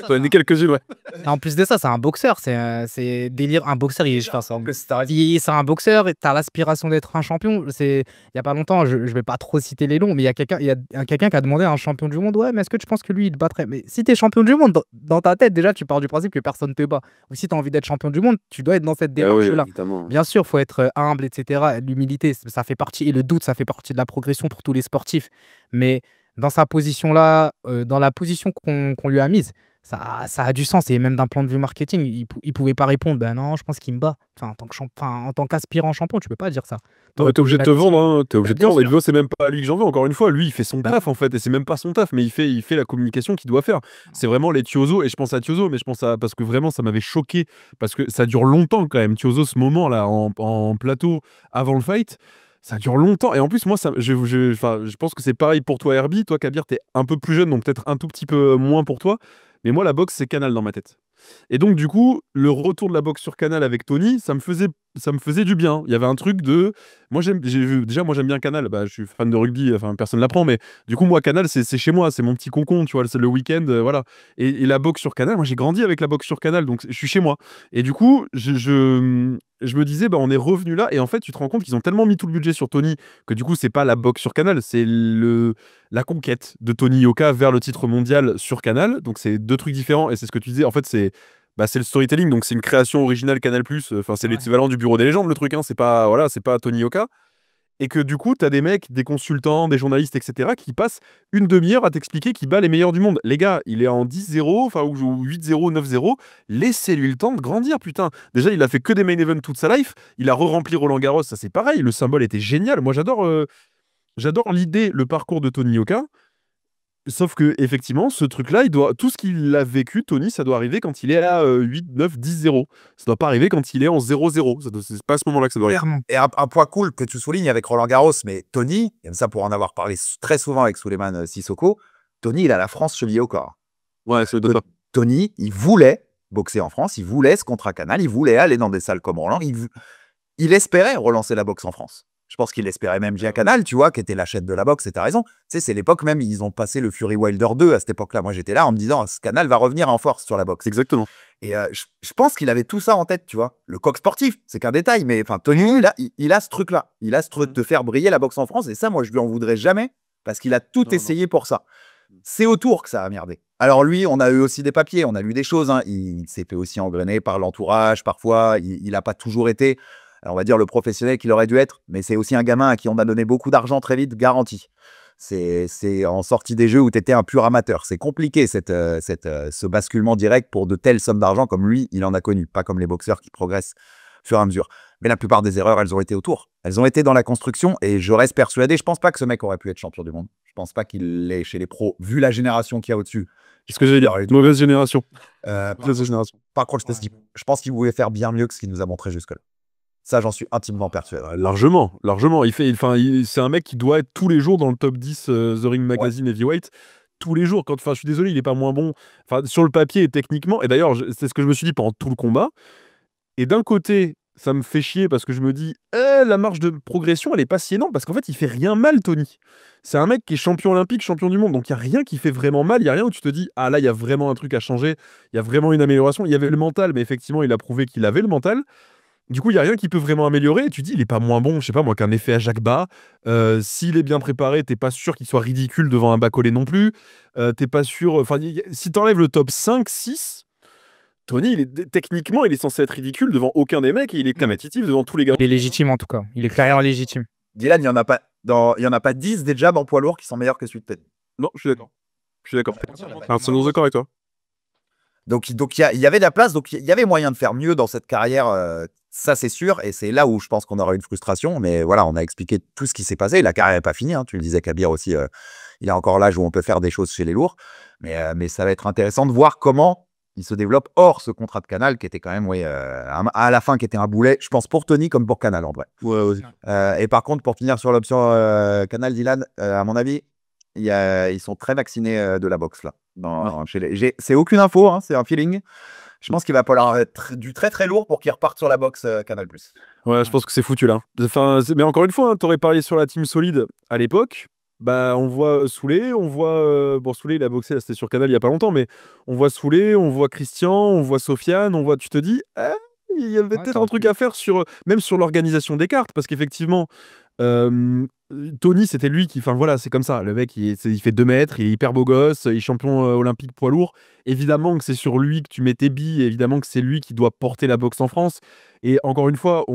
T'en as dit quelques-unes, ouais. En plus de ça, c'est un boxeur. C'est délire. Un boxeur, c'est un boxeur et t'as l'aspiration d'être un champion. Il y a pas longtemps, je vais pas trop citer les noms, mais il y a quelqu'un qui a demandé à un champion du monde, ouais, mais est-ce que tu penses que lui, il te battrait? Mais si t'es champion du monde, dans ta tête, déjà, tu pars du principe que personne te bat. Ou si t'as envie d'être champion du monde, tu dois être dans cette démarche-là. Bien sûr, il faut être humble, etc. L'humilité, ça fait partie, et le doute, ça fait partie de la progression pour tous les sportifs. Mais dans sa position-là, dans la position qu'on lui a mise, ça a du sens. Et même d'un point de vue marketing, il pouvait pas répondre, ben non, je pense qu'il me bat. Enfin, en tant qu'aspirant champion, tu peux pas dire ça. T'es obligé de te vendre, hein. T'es obligé de te vendre. Bien Et tu vois, c'est même pas à lui que j'en veux. Encore une fois, lui, il fait son taf en fait, et c'est même pas son taf, mais il fait la communication qu'il doit faire. C'est vraiment les Tiozo, et je pense à Tiozo, mais je pense à parce que vraiment, ça m'avait choqué parce que ça dure longtemps quand même. Tiozo, ce moment là en plateau avant le fight. Ça dure longtemps. Et en plus, moi, je pense que c'est pareil pour toi, Herbie. Toi, Kabir, t'es un peu plus jeune, donc peut-être un tout petit peu moins pour toi. Mais moi, la boxe, c'est Canal dans ma tête. Et donc, du coup, le retour de la boxe sur Canal avec Tony, ça me faisait du bien. Il y avait un truc de... Moi, j'aime bien Canal. Bah, je suis fan de rugby, enfin, personne ne l'apprend, mais du coup, moi, Canal, c'est chez moi, c'est mon petit concon, tu vois, c'est le week-end, voilà. Et la boxe sur Canal, moi, j'ai grandi avec la boxe sur Canal, donc je suis chez moi. Et du coup, je me disais, bah, on est revenu là, et en fait, tu te rends compte qu'ils ont tellement mis tout le budget sur Tony que du coup, c'est pas la boxe sur Canal, c'est la conquête de Tony Yoka vers le titre mondial sur Canal. Donc, c'est 2 trucs différents, et c'est ce que tu disais. En fait, c'est le storytelling, donc c'est une création originale Canal+. Enfin, c'est l'équivalent du Bureau des légendes, le truc, hein. C'est pas Tony Yoka. Et que du coup, t'as des mecs, des consultants, des journalistes, etc., qui passent une demi-heure à t'expliquer qu'il bat les meilleurs du monde. Les gars, il est en 10-0, enfin, ou 8-0, 9-0. Laissez-lui le temps de grandir, putain. Déjà, il a fait que des main events toute sa life. Il a re-rempli Roland Garros, ça c'est pareil. Le symbole était génial. Moi, j'adore l'idée, le parcours de Tony Yoka. Sauf que effectivement, ce truc-là, tout ce qu'il a vécu, Tony, ça doit arriver quand il est à 8, 9, 10, 0. Ça doit pas arriver quand il est en 0-0. C'est pas à ce moment-là que ça doit arriver. Et un point cool que tu soulignes avec Roland Garros, mais Tony, et ça pour en avoir parlé très souvent avec Souleymane Sissoko, Tony, il a la France chevillée au corps. Ouais, c'est de ça. Tony, il voulait boxer en France, il voulait ce contrat Canal, il voulait aller dans des salles comme Roland, il espérait relancer la boxe en France. Je pense qu'il espérait même via Canal, tu vois, qui était la chaîne de la boxe, et t'as raison. Tu sais, c'est l'époque même, ils ont passé le Fury Wilder 2 à cette époque-là. Moi, j'étais là en me disant, ce Canal va revenir en force sur la boxe. Exactement. Et je pense qu'il avait tout ça en tête, tu vois. Le coq sportif, c'est qu'un détail, mais enfin, Tony, là, il a ce truc-là. Il a ce truc de faire briller la boxe en France, et ça, moi, je lui en voudrais jamais, parce qu'il a tout essayé pour ça. C'est autour que ça a merdé. Alors lui, on a eu aussi des papiers, on a lu des choses, hein. Il s'est fait aussi engrainer par l'entourage, parfois, il n'a pas toujours été... Alors, on va dire le professionnel qu'il aurait dû être, mais c'est aussi un gamin à qui on a donné beaucoup d'argent très vite, garanti. C'est en sortie des jeux où tu étais un pur amateur. C'est compliqué ce basculement direct pour de telles sommes d'argent comme lui, il en a connu, pas comme les boxeurs qui progressent au fur et à mesure. Mais la plupart des erreurs, elles ont été autour. Elles ont été dans la construction et je reste persuadé, je pense pas que ce mec aurait pu être champion du monde. Je pense pas qu'il l'ait chez les pros, vu la génération qu'il y a au-dessus. C'est ce que j'allais dire, une mauvaise génération. Par contre, je pense qu'il pouvait faire bien mieux que ce qu'il nous a montré jusque-là. Ça, j'en suis intimement persuadé. Largement, largement. C'est un mec qui doit être tous les jours dans le top 10 The Ring Magazine Heavyweight. Tous les jours. Je suis désolé, il est pas moins bon. Sur le papier et techniquement. Et d'ailleurs, c'est ce que je me suis dit pendant tout le combat. Et d'un côté, ça me fait chier parce que je me dis, la marge de progression, elle est pas si énorme. Parce qu'en fait, il fait rien mal, Tony. C'est un mec qui est champion olympique, champion du monde. Donc, il n'y a rien qui fait vraiment mal. Il n'y a rien où tu te dis, ah là, il y a vraiment un truc à changer. Il y a vraiment une amélioration. Il y avait le mental, mais effectivement, il a prouvé qu'il avait le mental. Du coup, il n'y a rien qui peut vraiment améliorer. Et tu dis, il est pas moins bon, je sais pas moi, qu'un effet à Jacques Bas. S'il est bien préparé, t'es pas sûr qu'il soit ridicule devant un Bacolé non plus. T'es pas sûr. Si t'enlèves le top 5, 6, Tony, techniquement, il est censé être ridicule devant aucun des mecs et il est compétitif devant tous les gars. Il est légitime en tout cas. Il est carrière légitime. Dylan, il n'y en a pas 10 des jabs en poids lourd qui sont meilleurs que celui de Tony. Non, je suis d'accord. Alors, c'est d'accord avec toi. Donc il y avait de la place, donc il y avait moyen de faire mieux dans cette carrière, ça c'est sûr, et c'est là où je pense qu'on aura une frustration. Mais voilà, on a expliqué tout ce qui s'est passé. La carrière n'est pas finie, hein. Tu le disais, Kabir aussi, il a encore l'âge où on peut faire des choses chez les lourds. Mais ça va être intéressant de voir comment il se développe hors ce contrat de Canal qui était quand même, à la fin, qui était un boulet, je pense, pour Tony comme pour Canal en vrai. Et par contre, pour finir sur l'option Canal, Dylan, à mon avis, ils sont très vaccinés de la boxe là. C'est aucune info, hein, c'est un feeling. Je pense qu'il va falloir être du très très lourd pour qu'ils repartent sur la boxe Canal+. Ouais, je pense que c'est foutu là. Mais encore une fois, hein, t'aurais parié sur la team solide à l'époque. Bah, on voit Soulé, on voit. Bon, Soulé, il a boxé, c'était sur Canal il y a pas longtemps, mais on voit Soulé, on voit Christian, on voit Sofiane, on voit. Tu te dis, il y avait peut-être un truc à faire même sur l'organisation des cartes, parce qu'effectivement. Tony, c'était lui qui. Enfin voilà, c'est comme ça. Le mec, il fait 2 mètres, il est hyper beau gosse, il est champion olympique poids lourd. Évidemment que c'est sur lui que tu mets tes billes, évidemment que c'est lui qui doit porter la boxe en France. Et encore une fois,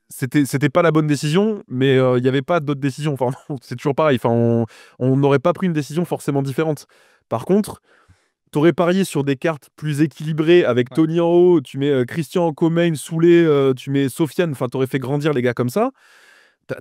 c'était pas la bonne décision, mais il n'y avait pas d'autres décisions. Enfin, c'est toujours pareil. Enfin, on n'aurait pas pris une décision forcément différente. Par contre, t'aurais parié sur des cartes plus équilibrées avec Tony en haut, tu mets Christian en co-main, Soulé, tu mets Sofiane, enfin, t'aurais fait grandir les gars comme ça.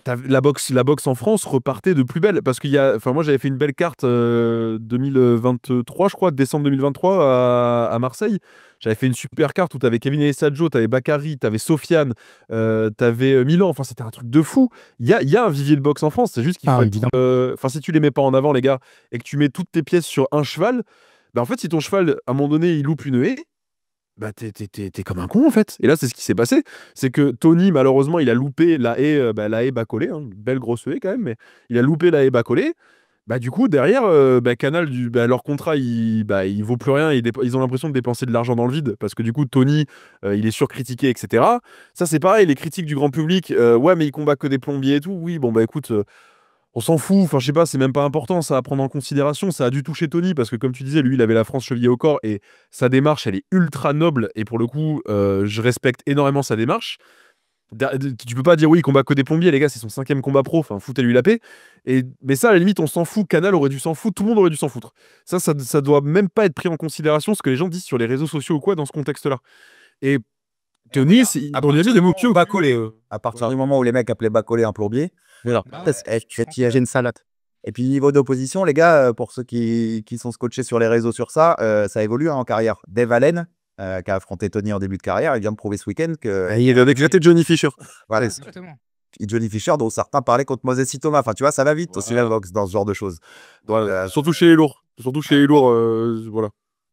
La boxe en France repartait de plus belle parce moi j'avais fait une belle carte 2023, je crois, décembre 2023 à Marseille. J'avais fait une super carte où t'avais Kevin Alessaggio, t'avais Bakary, t'avais Sofiane, t'avais Milan. Enfin, c'était un truc de fou. Il y a un vivier de boxe en France. C'est juste qu'il faut. Si tu les mets pas en avant, les gars, et que tu mets toutes tes pièces sur un cheval, bah en fait, si ton cheval à un moment donné il loupe une haie, bah t'es comme un con en fait. Et là c'est ce qui s'est passé, c'est que Tony malheureusement il a loupé la haie Bacolé, hein, une belle grosse haie quand même, mais il a loupé la haie Bacolé. Bah du coup derrière Canal leur contrat il vaut plus rien, ils ont l'impression de dépenser de l'argent dans le vide parce que du coup Tony il est surcritiqué, etc. Ça c'est pareil, les critiques du grand public, ouais mais il combat que des plombiers et tout. Oui bon bah écoute, on s'en fout, enfin je sais pas, c'est même pas important ça à prendre en considération, ça a dû toucher Tony parce que comme tu disais, lui il avait la France chevillée au corps et sa démarche elle est ultra noble et pour le coup je respecte énormément sa démarche. Tu peux pas dire oui il combat que des plombiers les gars, c'est son 5e combat pro, enfin foutez-lui la paix. Mais ça à la limite on s'en fout, Canal aurait dû s'en foutre, tout le monde aurait dû s'en foutre. Ça doit même pas être pris en considération ce que les gens disent sur les réseaux sociaux ou quoi dans ce contexte-là. Et Tony, on a dit des mots Bacolé. À partir du moment où les mecs appelaient Bacolé un plombier, J'ai une salade. et puis niveau d'opposition, les gars, pour ceux qui sont scotchés sur les réseaux sur ça, ça évolue en carrière. Dave Allen, qui a affronté Tony en début de carrière, il vient de prouver ce week-end que. il avait éclaté Johnny Fisher. Voilà, Exactement. Johnny Fisher, dont certains parlaient contre Moses Thomas. Enfin, tu vois, ça va vite aussi la boxe dans ce genre de choses. Donc, Surtout chez les lourds. Voilà.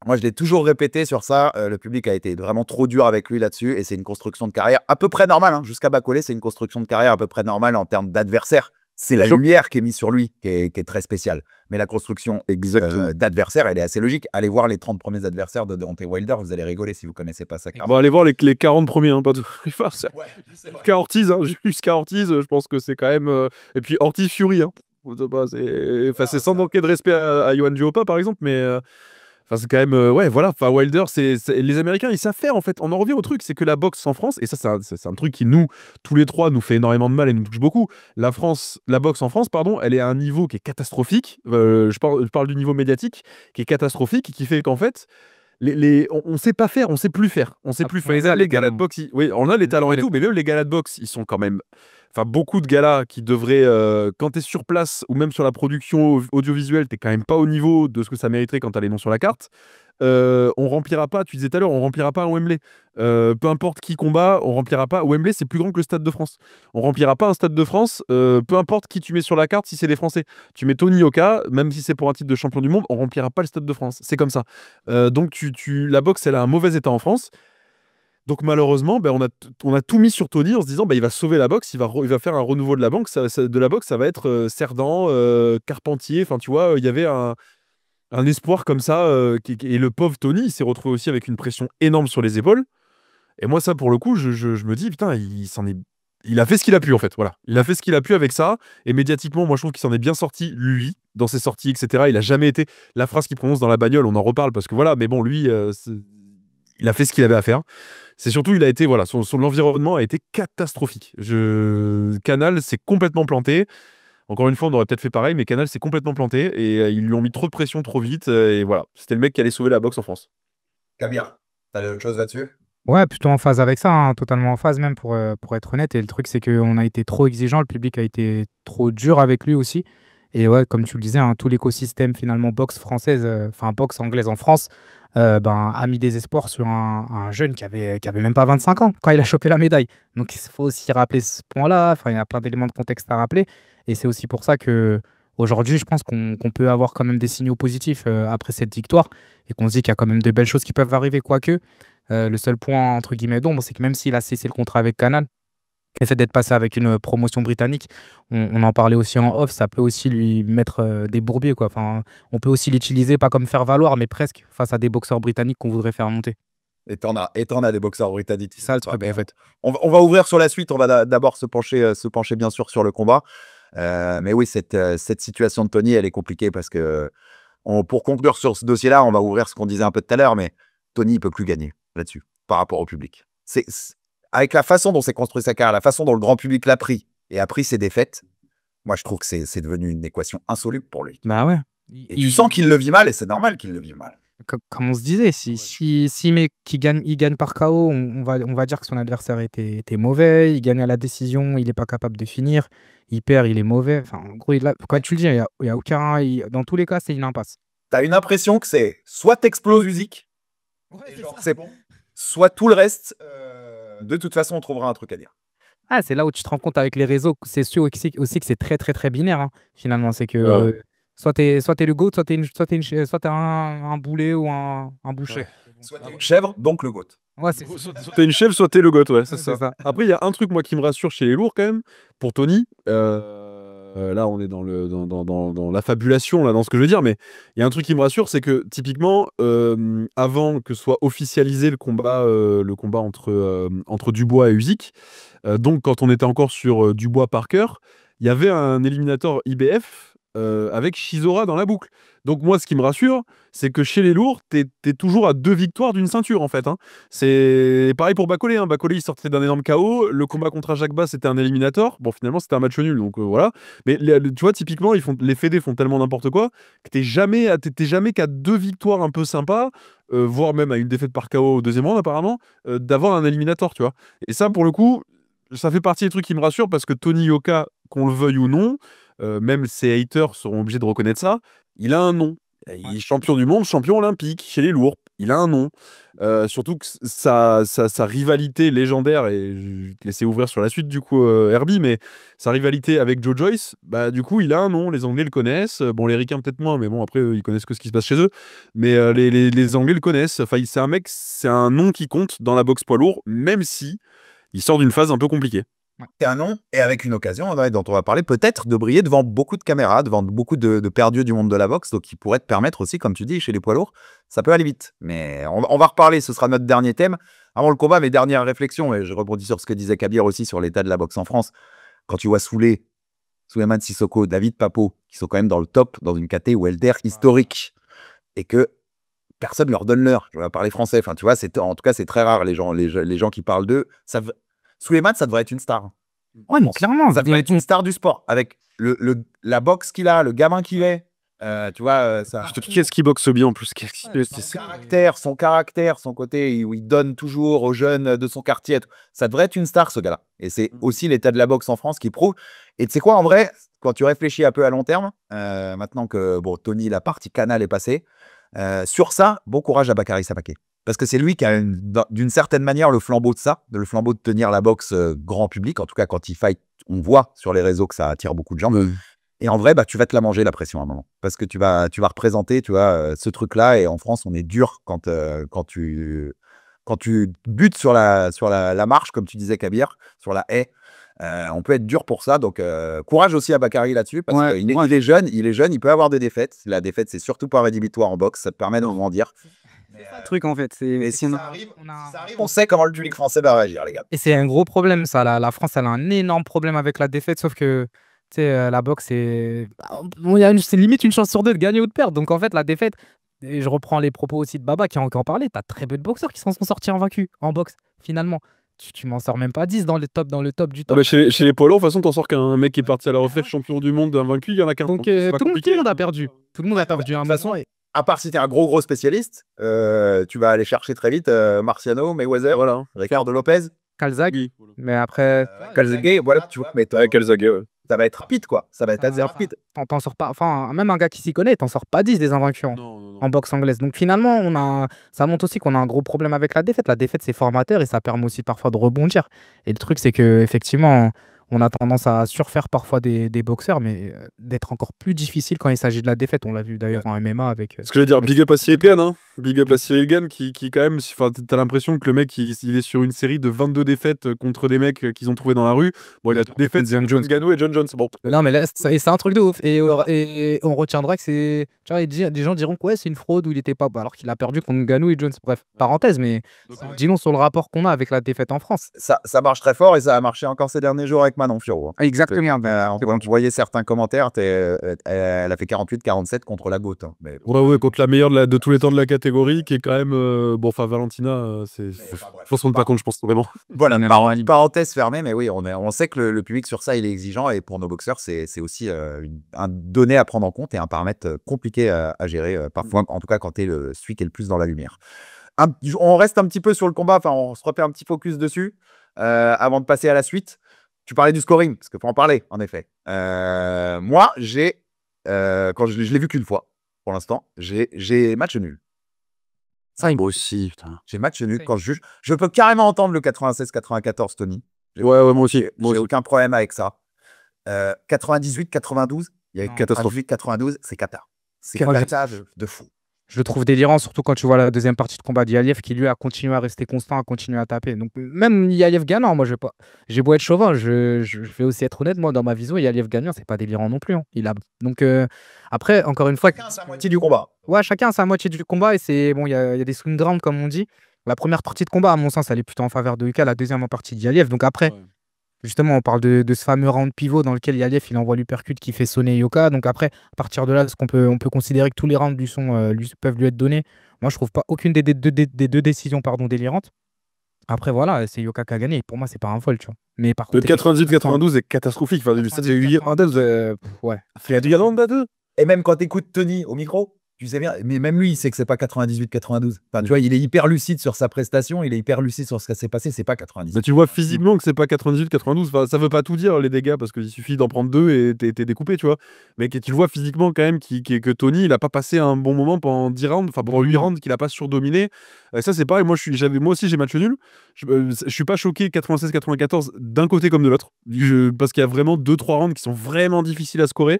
moi, je l'ai toujours répété sur ça. Le public a été vraiment trop dur avec lui là-dessus. Et c'est une construction de carrière à peu près normale. Hein. Jusqu'à Bacolé, c'est une construction de carrière à peu près normale en termes d'adversaire. C'est la lumière qui est mise sur lui qui est très spéciale. Mais la construction d'adversaire, elle est assez logique. Allez voir les 30 premiers adversaires de Deontay Wilder. Vous allez rigoler si vous ne connaissez pas ça. Bon, allez voir les 40 premiers. Hein, pas de... Jusqu'à Ortiz. Hein, jusqu'à Ortiz, je pense que c'est quand même... Et puis Ortiz Fury. Hein. C'est sans manquer de respect à Johan Duopa, par exemple. Mais... c'est quand même, voilà, Wilder, les Américains, ils savent faire en fait. On en revient au truc, c'est que la boxe en France, et ça, c'est un truc qui tous les trois, nous fait énormément de mal et nous touche beaucoup. La boxe en France, pardon, elle est à un niveau qui est catastrophique. Je parle du niveau médiatique, qui est catastrophique et qui fait qu'en fait, on sait pas faire, on sait plus faire. On sait plus faire. Les galas de boxe, oui, on a les talents et tout, mais même les galas de boxe, ils sont quand même. Enfin, beaucoup de galas qui devraient, quand tu es sur place ou même sur la production audiovisuelle, tu n'es quand même pas au niveau de ce que ça mériterait quand tu as les noms sur la carte. on remplira pas, tu disais tout à l'heure, on remplira pas un Wembley. Peu importe qui combat, on remplira pas. Wembley, c'est plus grand que le Stade de France. On remplira pas un Stade de France, peu importe qui tu mets sur la carte, si c'est des Français. Tu mets Tony Yoka, même si c'est pour un titre de champion du monde, on remplira pas le Stade de France. C'est comme ça. Donc la boxe, elle a un mauvais état en France. Donc malheureusement, ben, on a tout mis sur Tony en se disant il va sauver la boxe, il va faire un renouveau de la boxe. De la boxe, ça va être Cerdan, Carpentier. Enfin, tu vois, il y avait un espoir comme ça. Et le pauvre Tony, il s'est retrouvé aussi avec une pression énorme sur les épaules. Et moi, ça, pour le coup, je me dis, putain, il a fait ce qu'il a pu, en fait. Voilà. Il a fait ce qu'il a pu avec ça. Et médiatiquement, moi, je trouve qu'il s'en est bien sorti, lui, dans ses sorties, etc. Il a jamais été. La phrase qu'il prononce dans la bagnole, on en reparle parce que voilà, mais bon, lui, il a fait ce qu'il avait à faire. C'est surtout, il a été, voilà, son environnement a été catastrophique. Canal s'est complètement planté. Encore une fois, on aurait peut-être fait pareil, mais Canal s'est complètement planté et ils lui ont mis trop de pression trop vite. Et voilà, c'était le mec qui allait sauver la boxe en France. Kabir, t'as autre chose là-dessus? Ouais, plutôt en phase avec ça, hein, totalement en phase même pour être honnête. Et le truc, c'est qu'on a été trop exigeant, le public a été trop dur avec lui aussi. Et ouais, comme tu le disais, hein, tout l'écosystème finalement boxe française, enfin boxe anglaise en France, a mis des espoirs sur un jeune qui avait même pas 25 ans quand il a chopé la médaille. Donc il faut aussi rappeler ce point-là. Enfin, il y a plein d'éléments de contexte à rappeler. Et c'est aussi pour ça que aujourd'hui, je pense qu'on peut avoir quand même des signaux positifs après cette victoire et qu'on se dit qu'il y a quand même de belles choses qui peuvent arriver, quoique. Le seul point, entre guillemets, d'ombre, c'est que même s'il a cessé le contrat avec Canal, le fait d'être passé avec une promotion britannique, on en parlait aussi en off, ça peut aussi lui mettre des bourbiers, quoi. Enfin, on peut aussi l'utiliser, pas comme faire valoir, mais presque face à des boxeurs britanniques qu'on voudrait faire monter. Et t'en as des boxeurs britanniques. C'est ça le truc, en fait. On va ouvrir sur la suite. On va d'abord se pencher bien sûr sur le combat. Mais oui, cette situation de Tony, elle est compliquée parce que pour conclure sur ce dossier-là, on va ouvrir ce qu'on disait un peu tout à l'heure, mais Tony, il peut plus gagner là-dessus par rapport au public. Avec la façon dont s'est construit sa carrière, la façon dont le grand public l'a pris et a pris ses défaites, moi, je trouve que c'est devenu une équation insoluble pour lui. Bah ouais. Et tu sens qu'il le vit mal et c'est normal qu'il le vive mal. Comme on se disait, si mec qui gagne, il gagne par KO, on va dire que son adversaire était mauvais, il gagne à la décision, il n'est pas capable de finir, il perd, il est mauvais. Enfin, en gros, quand tu le dis, il y a aucun. Dans tous les cas, c'est une impasse. T'as une impression que c'est soit t'exploses Usyk, c'est bon, soit tout le reste, de toute façon, on trouvera un truc à dire. Ah, c'est là où tu te rends compte avec les réseaux, c'est sûr aussi que c'est très, très, très binaire, hein, finalement. C'est que soit t'es le GOAT, soit t'es un boulet ou un boucher. Soit t'es une chèvre, donc le GOAT. Ouais, Soit t'es une chèvre, soit t'es le GOAT, ouais, c'est c'est ça. ça. Après, il y a un truc, moi, qui me rassure chez les lourds, quand même, pour Tony. Là, on est dans la fabulation, là, dans ce que je veux dire, mais il y a un truc qui me rassure, c'est que, typiquement, avant que soit officialisé le combat entre Dubois et Usyk, donc quand on était encore sur Dubois-Parker, il y avait un éliminateur IBF avec Chisora dans la boucle. Donc moi, ce qui me rassure, c'est que chez les lourds, t'es toujours à 2 victoires d'une ceinture, en fait. Hein. C'est pareil pour Bacolé. Hein. Bacolé, il sortait d'un énorme KO. Le combat contre Ajagba, c'était un éliminator. Bon, finalement, c'était un match nul, donc voilà. Mais tu vois, typiquement, les fédés font tellement n'importe quoi que t'es jamais qu'à 2 victoires un peu sympas, voire même à une défaite par KO au deuxième round, apparemment, d'avoir un éliminator, tu vois. Et ça, pour le coup, ça fait partie des trucs qui me rassurent parce que Tony Yoka, qu'on le veuille ou non, même ses haters seront obligés de reconnaître ça, il a un nom. Il est champion du monde, champion olympique chez les lourds. Il a un nom. Surtout que sa rivalité légendaire, et je vais te laisser ouvrir sur la suite du coup, Herbie, mais sa rivalité avec Joe Joyce, bah du coup, il a un nom. Les Anglais le connaissent. Bon, les Ricains peut-être moins, mais bon, après, ils connaissent que ce qui se passe chez eux. Mais les Anglais le connaissent. Enfin, c'est un nom qui compte dans la boxe poids lourd, même si il sort d'une phase un peu compliquée. C'est un nom, et avec une occasion dont on va parler, peut-être de briller devant beaucoup de caméras, devant beaucoup de perdus du monde de la boxe, donc qui pourrait te permettre aussi, comme tu dis, chez les poids lourds, ça peut aller vite. Mais on va reparler, ce sera notre dernier thème. Avant le combat, mes dernières réflexions, et je rebondis sur ce que disait Kabir aussi sur l'état de la boxe en France. Quand tu vois Souleymane Sissoko, David Papo, qui sont quand même dans le top, dans une KT welter historique, et que personne ne leur donne l'heure. Je vais parler français, enfin, tu vois, en tout cas, c'est très rare, les gens qui parlent d'eux. Souleymane, ça devrait être une star. Ouais, mais clairement. Ça devrait être une star du sport. Avec la boxe qu'il a, le gamin qu'il est. Tu vois, ça. Qu'est-ce qui boxe bien en plus? Son caractère, son côté où il donne toujours aux jeunes de son quartier. Ça devrait être une star, ce gars-là. Et c'est aussi l'état de la boxe en France qui prouve. Et tu sais quoi, en vrai, quand tu réfléchis un peu à long terme, maintenant que Tony, la partie Canal est passée, Sur ça, bon courage à Bakary Samaké. Parce que c'est lui qui a d'une certaine manière le flambeau de ça, le flambeau de tenir la boxe grand public. En tout cas, quand il fight, on voit sur les réseaux que ça attire beaucoup de gens. Et en vrai, tu vas te la manger la pression à un moment. Parce que tu vas représenter, tu vois, ce truc-là. Et en France, on est dur quand tu butes sur la marche, comme tu disais, Kabir, sur la haie. On peut être dur pour ça. Donc, courage aussi à Bakary là-dessus. Parce qu'il est jeune, il peut avoir des défaites. La défaite, c'est surtout pas rédhibitoire en boxe. Ça te permet de grandir. C'est ça le truc en fait. Et si ça arrive, on sait comment le public français va réagir, les gars. Et c'est un gros problème, ça. La France, elle a un énorme problème avec la défaite, sauf que la boxe, c'est limite une chance sur deux de gagner ou de perdre. Donc en fait, la défaite, et je reprends les propos aussi de Baba qui a encore parlé, t'as très peu de boxeurs qui s'en sont sortis invaincus en boxe, finalement. Tu m'en sors même pas 10 dans le top du top. Chez les poids lourds, de toute façon, t'en sors qu'un mec qui est parti à la retraite champion du monde invaincu, il y en a qu'un. Donc tout le monde a perdu. Tout le monde a perdu. De toute façon, à part si t'es un gros spécialiste, tu vas aller chercher très vite Marciano, Mayweather, Voilà. Ricardo Lopez, Calzaghe. Mais après, Calzaghe, voilà, tu vois, mais Calzaghe, ouais. ça va être rapide, quoi. Ça va être assez rapide. t'en sors pas. Enfin, même un gars qui s'y connaît, t'en sors pas 10 des invaincus en boxe anglaise. Donc finalement, ça montre aussi qu'on a un gros problème avec la défaite. La défaite, c'est formateur et ça permet aussi parfois de rebondir. Et le truc, c'est que effectivement, on a tendance à surfaire parfois des boxeurs, mais d'être encore plus difficile quand il s'agit de la défaite. On l'a vu d'ailleurs en MMA avec. Ce que je veux dire, big up à Cyril Gann, hein. Big up à Cyril Gann qui quand même, t'as l'impression que le mec il est sur une série de 22 défaites contre des mecs qu'ils ont trouvés dans la rue. Bon, il a défaites John Ngannou et John Jones. Bon. Non, mais là, c'est un truc de ouf. Et on retiendra que c'est. Tu vois, des gens diront que ouais, c'est une fraude ou il était pas. Alors qu'il a perdu contre Ngannou et Jones. Bref, parenthèse, mais dis-nous sur le rapport qu'on a avec la défaite en France. Ça marche très fort et ça a marché encore ces derniers jours avec Manon Fiorot. Exactement. Quand tu voyais certains commentaires, elle a fait 48-47 contre la GOAT. Hein. Mais... Ouais, contre la meilleure de tous les temps de la catégorie, qui est quand même. Valentina, c'est. Faut se rendre pas compte, je pense vraiment. Voilà, parenthèse fermée, mais oui, on sait que le public sur ça, il est exigeant et pour nos boxeurs, c'est aussi un donné à prendre en compte et un paramètre compliqué à gérer, parfois, en tout cas quand tu es celui qui est le plus dans la lumière. On reste un petit peu sur le combat, enfin, on se refait un petit focus dessus avant de passer à la suite. Tu parlais du scoring, parce qu'il faut en parler, en effet. Moi, quand je l'ai vu qu'une fois, pour l'instant, j'ai match nul. Ça, moi aussi, putain. J'ai match nul quand je juge. Je peux carrément entendre le 96-94, Tony. Ouais, moi aussi. J'ai aucun problème avec ça. 98-92, il y a 98-92, c'est cata. C'est cata de fou. Je le trouve délirant, surtout quand tu vois la deuxième partie de combat d'Ialiev qui lui a continué à rester constant, à continuer à taper. Donc même Ialiev gagnant, moi j'ai beau être chauvin, je vais aussi être honnête, moi dans ma vision, Ialiev gagnant, c'est pas délirant non plus. Hein. Donc après, encore une fois, chacun a sa moitié du combat. Ouais, chacun a sa moitié du combat et c'est bon, il y a des swing rounds comme on dit. La première partie de combat, à mon sens, elle est plutôt en faveur de Yuka, la deuxième en partie d'Ialiev. Donc après. Ouais. Justement, on parle de ce fameux round pivot dans lequel Ialiev il envoie l'uppercut qui fait sonner Yoka. Donc après, à partir de là, on peut considérer que tous les rounds peuvent lui être donnés. Moi, je trouve pas aucune des deux décisions délirantes. Après, voilà, c'est Yoka qui a gagné. Pour moi, c'est pas un vol, tu vois. Mais par contre, le 98-92 est catastrophique. Enfin, c'est ouais. Il y a du gagnant de deux. Et même quand tu écoutes Tony au micro, tu sais bien, mais même lui, il sait que c'est pas 98-92. Enfin, tu vois, il est hyper lucide sur sa prestation, il est hyper lucide sur ce qui s'est passé, c'est pas 98. Mais tu vois physiquement que c'est pas 98-92. Enfin, ça veut pas tout dire, les dégâts, parce qu'il suffit d'en prendre deux et t'es découpé, tu vois. Mais tu le vois physiquement quand même que Tony, il a pas passé un bon moment pendant 10 rounds, enfin pendant 8 rounds, qu'il a pas surdominé. Ça, c'est pareil. Moi aussi, j'ai match nul. Je suis pas choqué 96-94 d'un côté comme de l'autre. Parce qu'il y a vraiment 2-3 rounds qui sont vraiment difficiles à scorer.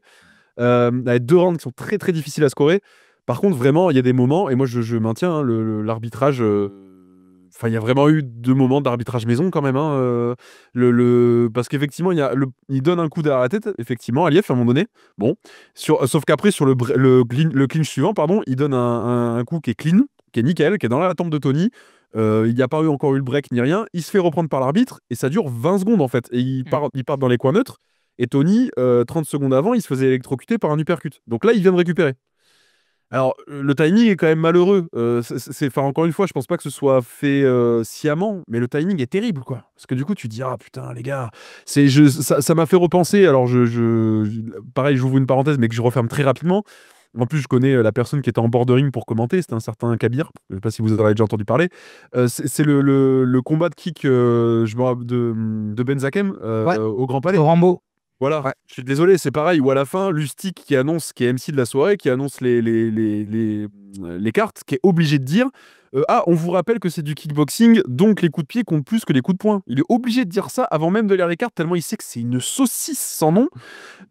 Avec 2 rounds qui sont très très difficiles à scorer. Par contre, vraiment, il y a des moments, et moi je maintiens hein, l'arbitrage. Enfin, il y a vraiment eu 2 moments d'arbitrage maison quand même. Hein, parce qu'effectivement, il donne un coup derrière la tête, effectivement, Aliyev à un moment donné. Bon, sauf qu'après, sur le clinch suivant, pardon, il donne un coup qui est clean, qui est nickel, qui est dans la tempe de Tony. Il n'y a pas encore eu le break ni rien. Il se fait reprendre par l'arbitre, et ça dure 20 secondes en fait. Et il part dans les coins neutres. Et Tony, 30 secondes avant, il se faisait électrocuter par un uppercut. Donc là, il vient de récupérer. Alors, le timing est quand même malheureux. Encore une fois, je pense pas que ce soit fait sciemment, mais le timing est terrible, quoi. Parce que du coup, tu te dis, ah putain, les gars, ça m'a fait repenser. Alors, pareil, j'ouvre une parenthèse, mais que je referme très rapidement. En plus, je connais la personne qui était en bordering pour commenter, c'était un certain Kabir. Je sais pas si vous en avez déjà entendu parler. C'est le combat de kick de Benzakem ouais. au Grand Palais. Au Rambo. Voilà, Ouais. je suis désolé, c'est pareil. Ou à la fin, Lustig qui est MC de la soirée, qui annonce les cartes, qui est obligé de dire ah, on vous rappelle que c'est du kickboxing, donc les coups de pied comptent plus que les coups de poing. Il est obligé de dire ça avant même de lire les cartes, tellement il sait que c'est une saucisse sans nom.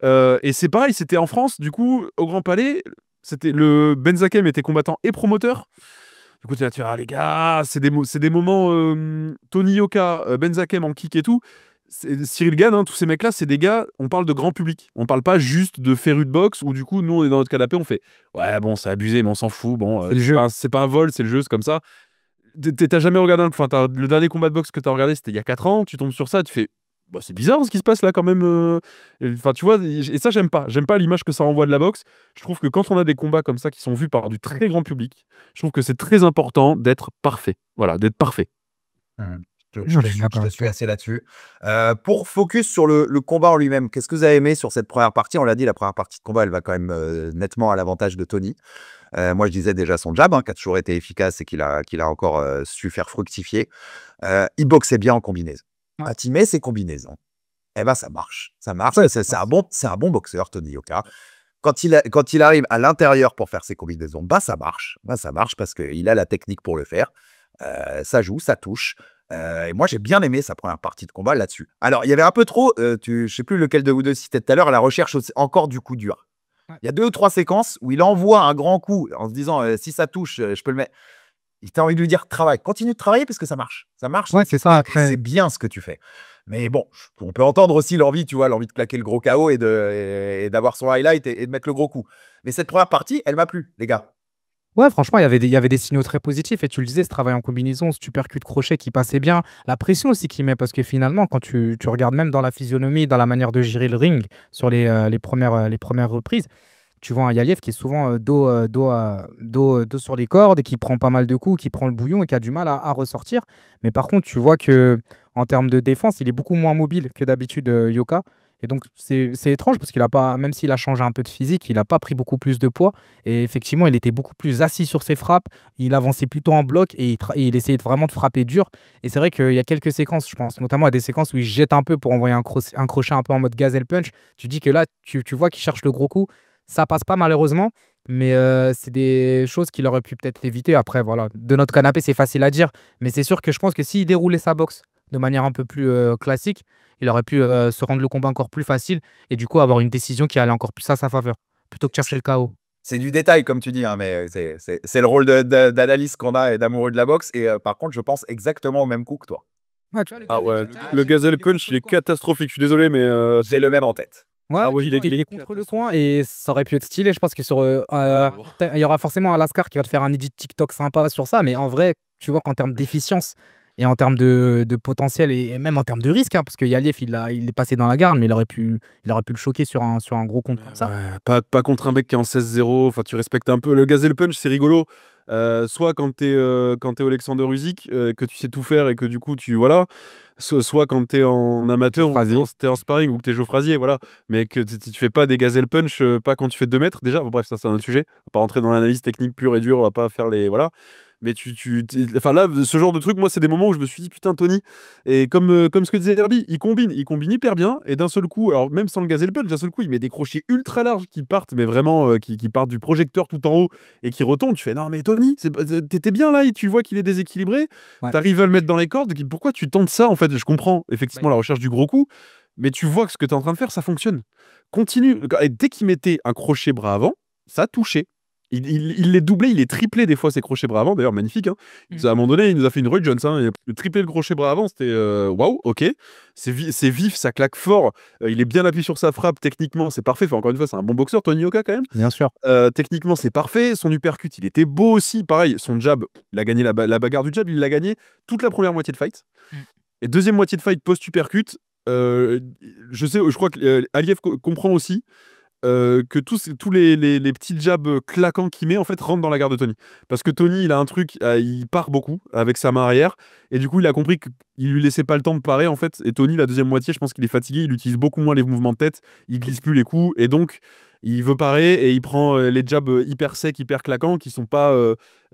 Et c'est pareil, c'était en France, du coup, au Grand Palais, c'était le Benzakem était combattant et promoteur. Du coup, tu vas te dire, ah les gars, c'est des moments Tony Yoka, Benzakem en kick et tout. Cyril Gann, hein, tous ces mecs-là, c'est des gars, on parle de grand public. On parle pas juste de féru de boxe où du coup, nous, on est dans notre canapé, on fait ouais, bon, c'est abusé, mais on s'en fout. Bon, C'est le jeu. c'est pas un vol, c'est le jeu, c'est comme ça. T'as jamais regardé enfin, le dernier combat de boxe que t'as regardé, c'était il y a 4 ans. Tu tombes sur ça, tu fais bah, c'est bizarre ce qui se passe là quand même. Enfin, tu vois, et ça, j'aime pas. J'aime pas l'image que ça renvoie de la boxe. Je trouve que quand on a des combats comme ça qui sont vus par du très grand public, je trouve que c'est très important d'être parfait. Voilà, d'être parfait. Mmh. Je Non, te je suis d'accord je te avec suis toi. assez là-dessus. Pour focus sur le combat en lui-même, qu'est-ce que vous avez aimé sur cette première partie? On l'a dit, la première partie de combat, elle va quand même, nettement à l'avantage de Tony. Moi, je disais déjà son jab, hein, qui a toujours été efficace et qu'il a encore, su faire fructifier. Il boxait bien en combinaison. Ouais. Quand il met ses combinaisons, eh ben, ça marche. Ça marche, Ouais, c'est un bon boxeur, Tony Yoka. Quand il arrive à l'intérieur pour faire ses combinaisons, bah, ça marche. Bah, ça marche parce qu'il a la technique pour le faire. Ça joue, ça touche. Et moi, j'ai bien aimé sa première partie de combat là-dessus. Alors, il y avait un peu trop, je sais plus lequel de vous deux citait tout à l'heure, à la recherche encore du coup dur. Ouais. Il y a 2 ou 3 séquences où il envoie un grand coup en se disant si ça touche, je peux le mettre. Il t'a envie de lui dire travaille, continue de travailler parce que ça marche. Ça marche, Ouais, c'est ça. c'est Après, bien ce que tu fais. Mais bon, on peut entendre aussi l'envie, tu vois, l'envie de claquer le gros KO et d'avoir son highlight et de mettre le gros coup. Mais cette première partie, elle m'a plu, les gars. ouais, franchement, il y avait des signaux très positifs. Et tu le disais, ce travail en combinaison, ce uppercut crochet qui passait bien, la pression aussi qu'il met, parce que finalement, quand tu regardes même dans la physionomie, dans la manière de gérer le ring sur les premières reprises, tu vois un Yaliev qui est souvent dos sur les cordes et qui prend pas mal de coups, qui prend le bouillon et qui a du mal à ressortir. Mais par contre, tu vois que en termes de défense, il est beaucoup moins mobile que d'habitude, Yoka. Et donc, c'est étrange parce qu'il a pas, même s'il a changé un peu de physique, il n'a pas pris beaucoup plus de poids. Et effectivement, il était beaucoup plus assis sur ses frappes. Il avançait plutôt en bloc et il essayait vraiment de frapper dur. Et c'est vrai qu'il y a quelques séquences, je pense, notamment à des séquences où il jette un peu pour envoyer un crochet un peu en mode gazelle punch. Tu dis que là, tu vois qu'il cherche le gros coup. Ça passe pas malheureusement, mais c'est des choses qu'il aurait pu peut-être éviter. Après, voilà, de notre canapé, c'est facile à dire, mais c'est sûr que je pense que s'il déroulait sa boxe de manière un peu plus classique, il aurait pu se rendre le combat encore plus facile et du coup avoir une décision qui allait encore plus à sa faveur, plutôt que chercher le chaos. C'est du détail, comme tu dis, hein, mais c'est le rôle d'analyse qu'on a et d'amoureux de la boxe. Et par contre, je pense exactement au même coup que toi. Ouais, tu vois, Ah ouais, le gazelle punch, il est catastrophique. Je suis désolé, mais J'ai le même en tête. Ouais, Ah oui, tu vois, il est contre le coin et ça aurait pu être stylé. Je pense que il y aura forcément un Lascar qui va te faire un edit TikTok sympa sur ça, mais en vrai, tu vois qu'en termes d'efficience et en termes de potentiel et même en termes de risque, hein, parce que Yaliev, il est passé dans la garde, mais il aurait pu le choquer sur un gros compte comme ça. ouais, pas contre un mec qui est en 16-0. Enfin, tu respectes un peu. Le gazelle punch, c'est rigolo. Soit quand t'es Alexander Usyk, que tu sais tout faire et que du coup, voilà. Soit quand t'es en amateur, ou Frazier. t'es en sparring ou que t'es Geoffrazier, voilà. Mais que tu fais pas des gazelle punch, pas quand tu fais 2 mètres déjà. Bon, bref, ça c'est un autre sujet. On va pas rentrer dans l'analyse technique pure et dure, on va pas faire les. Voilà. Mais enfin là, ce genre de truc, moi, c'est des moments où je me suis dit, putain, Tony. Et comme ce que disait Herbie, il combine hyper bien. Et d'un seul coup, alors même sans le gazelle punch, d'un seul coup, il met des crochets ultra larges qui partent, mais vraiment, qui partent du projecteur tout en haut et qui retombent. Tu fais, non, mais Tony, t'étais bien là et tu vois qu'il est déséquilibré. Ouais. T'arrives à le mettre dans les cordes. Pourquoi tu tentes ça, en fait? Je comprends effectivement la recherche du gros coup, mais tu vois que ce que tu es en train de faire, ça fonctionne. Continue. Et dès qu'il mettait un crochet bras avant, ça touchait. Il les doublait, il les triplait des fois ses crochets bras avant. D'ailleurs, magnifique. Hein. À un moment donné, il nous a fait une Roy Jones. Hein. Il a triplé le crochet bras avant, c'était waouh, ok. C'est vif, ça claque fort. Il est bien appuyé sur sa frappe. Techniquement, c'est parfait. Enfin, encore une fois, c'est un bon boxeur, Tony Yoka, quand même. Bien sûr. Techniquement, c'est parfait. Son uppercut, il était beau aussi. Pareil, son jab, il a gagné la bagarre du jab, il l'a gagné toute la première moitié de fight. Et deuxième moitié de fight post-uppercut, je crois que Aliev comprend aussi que tous les petits jabs claquants qu'il met en fait rentrent dans la garde de Tony. Parce que Tony, il a un truc, il part beaucoup avec sa main arrière, et du coup, il a compris qu'il lui laissait pas le temps de parer en fait. Et Tony, la deuxième moitié, je pense qu'il est fatigué, il utilise beaucoup moins les mouvements de tête, il glisse plus les coups, et donc Il veut parer et il prend les jabs hyper secs, hyper claquants qui sont pas,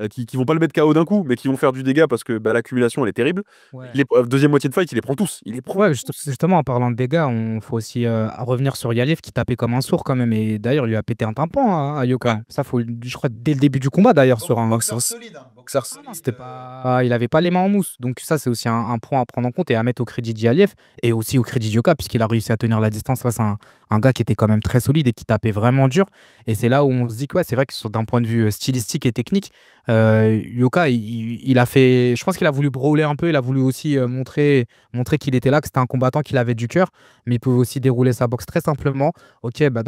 qui vont pas le mettre KO d'un coup, mais qui vont faire du dégât parce que bah, l'accumulation elle est terrible. Ouais. Deuxième moitié de fight, il les prend tous. Il les prend. Ouais, justement, en parlant de dégâts, on faut aussi revenir sur Yaliev qui tapait comme un sourd quand même. Et d'ailleurs, il lui a pété un tympan à Yoka. Ça, je crois, dès le début du combat d'ailleurs, sur un. Boxeur solide, hein. Boxeur Ah non, solide. c'était pas... Il avait pas les mains en mousse. Donc ça, c'est aussi un point à prendre en compte et à mettre au crédit d'Yaliev et aussi au crédit de Yoka, puisqu'il a réussi à tenir la distance face à un gars qui était quand même très solide et qui tapait vraiment dur. Et c'est là où on se dit que ouais, c'est vrai que d'un point de vue stylistique et technique, Yoka, il a fait... Je pense qu'il a voulu brawler un peu, il a voulu aussi montrer qu'il était là, que c'était un combattant, qu'il avait du cœur, mais il pouvait aussi dérouler sa boxe très simplement. Ok, bah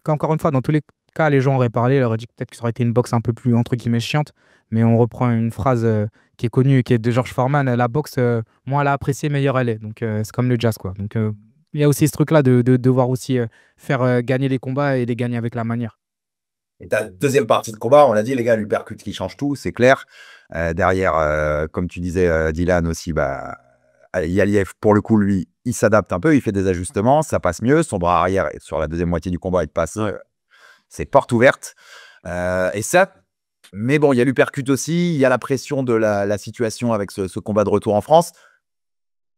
encore une fois, dans tous les cas, les gens auraient parlé, ils auraient dit que peut-être que ça aurait été une boxe un peu plus, entre guillemets, chiante, mais on reprend une phrase qui est connue, qui est de George Foreman, la boxe, moins elle a apprécié, meilleure elle est. Donc c'est comme le jazz, quoi. Donc il y a aussi ce truc-là de devoir aussi faire gagner les combats et les gagner avec la manière. Et ta deuxième partie de combat, on l'a dit, les gars, l'uppercut qui change tout, c'est clair. Derrière, comme tu disais, Dylan aussi, bah, Yaliev, pour le coup, lui, il s'adapte un peu, il fait des ajustements, ça passe mieux. Son bras arrière, sur la deuxième moitié du combat, il passe, c'est porte ouverte. Et ça, mais bon, il y a l'uppercut aussi, il y a la pression de la situation avec ce combat de retour en France.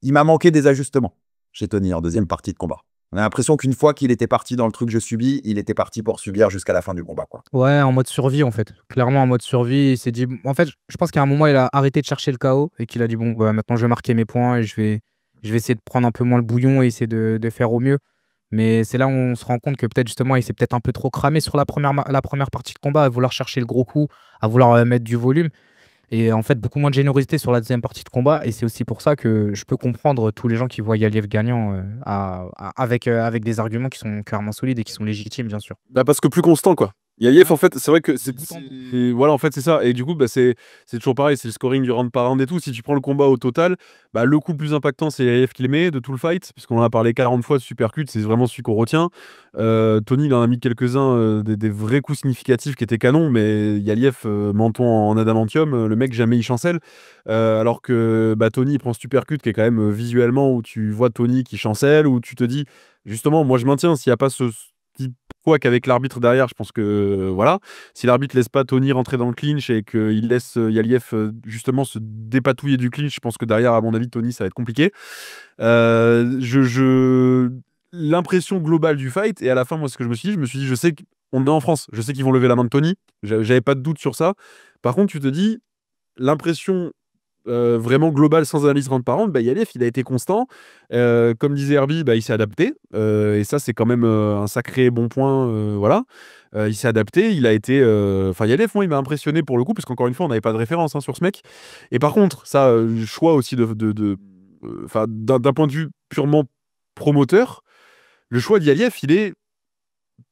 Il m'a manqué des ajustements chez Tony en deuxième partie de combat. On a l'impression qu'une fois qu'il était parti dans le truc je subis, il était parti pour subir jusqu'à la fin du combat, quoi. Ouais, en mode survie, en fait. Clairement, en mode survie, il s'est dit... En fait, je pense qu'à un moment, il a arrêté de chercher le KO et qu'il a dit, bon, bah, maintenant, je vais marquer mes points et je vais essayer de prendre un peu moins le bouillon et essayer de faire au mieux. Mais c'est là où on se rend compte que peut-être, justement, il s'est peut-être un peu trop cramé sur la première partie de combat, à vouloir chercher le gros coup, à vouloir mettre du volume. Et en fait, beaucoup moins de générosité sur la deuxième partie de combat. Et c'est aussi pour ça que je peux comprendre tous les gens qui voient Yaliev gagnant avec des arguments qui sont clairement solides et qui sont légitimes, bien sûr. Bah parce que plus constant, quoi. Yaliev, en fait, c'est vrai que De bout en voilà, en fait, c'est ça. Et du coup, bah, c'est toujours pareil, c'est le scoring du round par round et tout. Si tu prends le combat au total, bah, le coup le plus impactant, c'est Yaliev qui le met de tout le fight, puisqu'on en a parlé 40 fois de supercut, c'est vraiment celui qu'on retient. Tony, il en a mis quelques-uns, des vrais coups significatifs qui étaient canons, mais Yaliev, menton en adamantium, le mec, jamais il chancelle. Alors que bah, Tony, il prend ce supercut qui est quand même visuellement où tu vois Tony qui chancelle, où tu te dis, justement, moi je maintiens, s'il n'y a pas ce petit quoi qu'avec l'arbitre derrière, je pense que voilà, si l'arbitre laisse pas Tony rentrer dans le clinch et qu'il laisse Yaliev justement se dépatouiller du clinch, je pense que derrière, à mon avis, Tony, ça va être compliqué. L'impression globale du fight, et à la fin, moi, ce que je me suis dit, je sais qu'on est en France, je sais qu'ils vont lever la main de Tony, j'avais pas de doute sur ça. Par contre, tu te dis, l'impression vraiment global sans analyse round par round, bah, Yaliev, il a été constant. Comme disait Herbie, bah, il s'est adapté. Et ça, c'est quand même un sacré bon point. Voilà. Il s'est adapté. Il a été. Enfin, Yaliev, moi, il m'a impressionné pour le coup, parce qu'encore une fois, on n'avait pas de référence hein, sur ce mec. Et par contre, ça, choix aussi d'un point de vue purement promoteur, le choix d'Yaliev, il est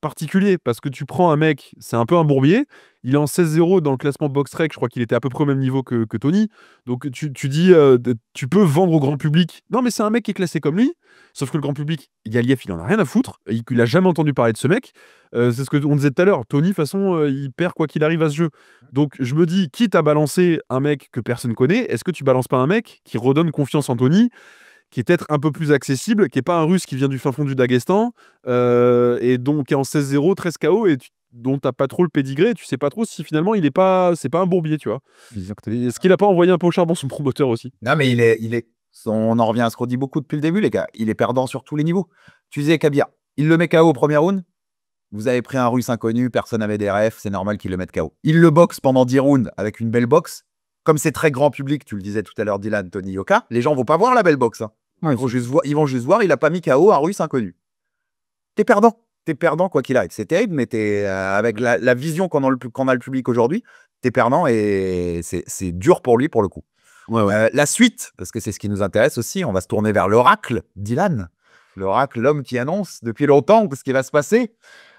particulier parce que tu prends un mec, c'est un peu un bourbier, il est en 16-0 dans le classement BoxRec, je crois qu'il était à peu près au même niveau que Tony. Donc tu dis, tu peux vendre au grand public. Non, mais c'est un mec qui est classé comme lui, sauf que le grand public, Yaliev, il en a rien à foutre, il a jamais entendu parler de ce mec. C'est ce qu'on disait tout à l'heure. Tony, de toute façon, il perd quoi qu'il arrive à ce jeu. Donc je me dis, quitte à balancer un mec que personne connaît, est-ce que tu balances pas un mec qui redonne confiance en Tony, qui est peut-être un peu plus accessible, qui n'est pas un Russe qui vient du fin fond du Daghestan, et donc qui est en 16-0, 13 KO, et dont tu n'as pas trop le pédigré, tu sais pas trop si finalement c'est pas un bourbier, tu vois. Est-ce qu'il n'a pas envoyé un peu au charbon son promoteur aussi? Non, mais on en revient à ce qu'on dit beaucoup depuis le début, les gars. Il est perdant sur tous les niveaux. Tu disais, Kabir, il le met KO au premier round. Vous avez pris un Russe inconnu, personne n'avait des refs, c'est normal qu'il le mette KO. Il le boxe pendant 10 rounds avec une belle boxe. Comme c'est très grand public, tu le disais tout à l'heure, Dylan, Tony Yoka, les gens vont pas voir la belle boxe. Hein. Ouais, ils vont juste voir, il a pas mis KO un Russe inconnu. T'es perdant. T'es perdant quoi qu'il arrive. C'est terrible, mais avec la vision qu'en a le public aujourd'hui, t'es perdant et c'est dur pour lui pour le coup. Ouais. La suite, parce que c'est ce qui nous intéresse aussi, on va se tourner vers l'oracle, Dylan. L'oracle, l'homme qui annonce depuis longtemps ce qui va se passer,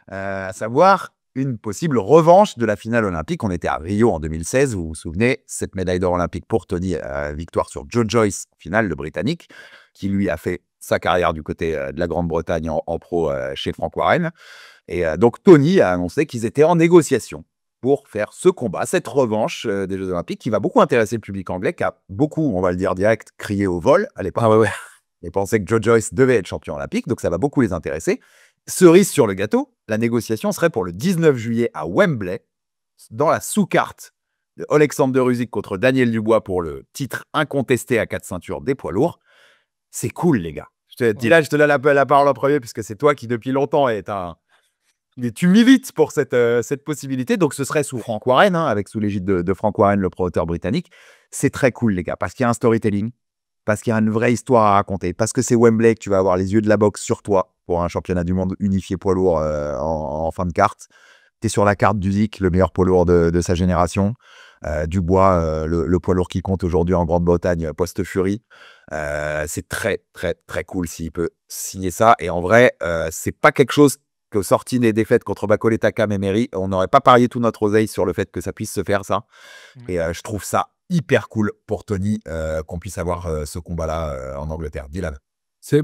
à savoir une possible revanche de la finale olympique. On était à Rio en 2016, vous vous souvenez, 7 médailles d'or olympique pour Tony, victoire sur Joe Joyce, finale, le Britannique, qui lui a fait sa carrière du côté de la Grande-Bretagne en pro chez Frank Warren. Et donc Tony a annoncé qu'ils étaient en négociation pour faire ce combat, cette revanche des Jeux Olympiques, qui va beaucoup intéresser le public anglais, qui a beaucoup, on va le dire direct, crié au vol à l'époque. Ah ouais. Et pensait que Joe Joyce devait être champion olympique, donc ça va beaucoup les intéresser. Cerise sur le gâteau, la négociation serait pour le 19 juillet à Wembley, dans la sous-carte de Alexander Usyk contre Daniel Dubois pour le titre incontesté à 4 ceintures des poids lourds. C'est cool, les gars. Je te dis là, je te donne la parole en premier, puisque c'est toi qui, depuis longtemps, tu milites pour cette possibilité. Donc, ce serait sous Frank Warren, avec sous l'égide de Frank Warren, le promoteur britannique. C'est très cool, les gars, parce qu'il y a un storytelling, parce qu'il y a une vraie histoire à raconter, parce que c'est Wembley que tu vas avoir les yeux de la boxe sur toi pour un championnat du monde unifié poids lourd en fin de carte. Tu es sur la carte d'Usyk, le meilleur poids lourd de sa génération. Dubois, le poids lourd qui compte aujourd'hui en Grande-Bretagne post-Fury. C'est très, très, très cool s'il peut signer ça. Et en vrai, c'est pas quelque chose qu'au sorti des défaites contre Bakole Takam et Mary, on n'aurait pas parié tout notre oseille sur le fait que ça puisse se faire, ça. Et je trouve ça hyper cool pour Tony qu'on puisse avoir ce combat-là en Angleterre. Dylan.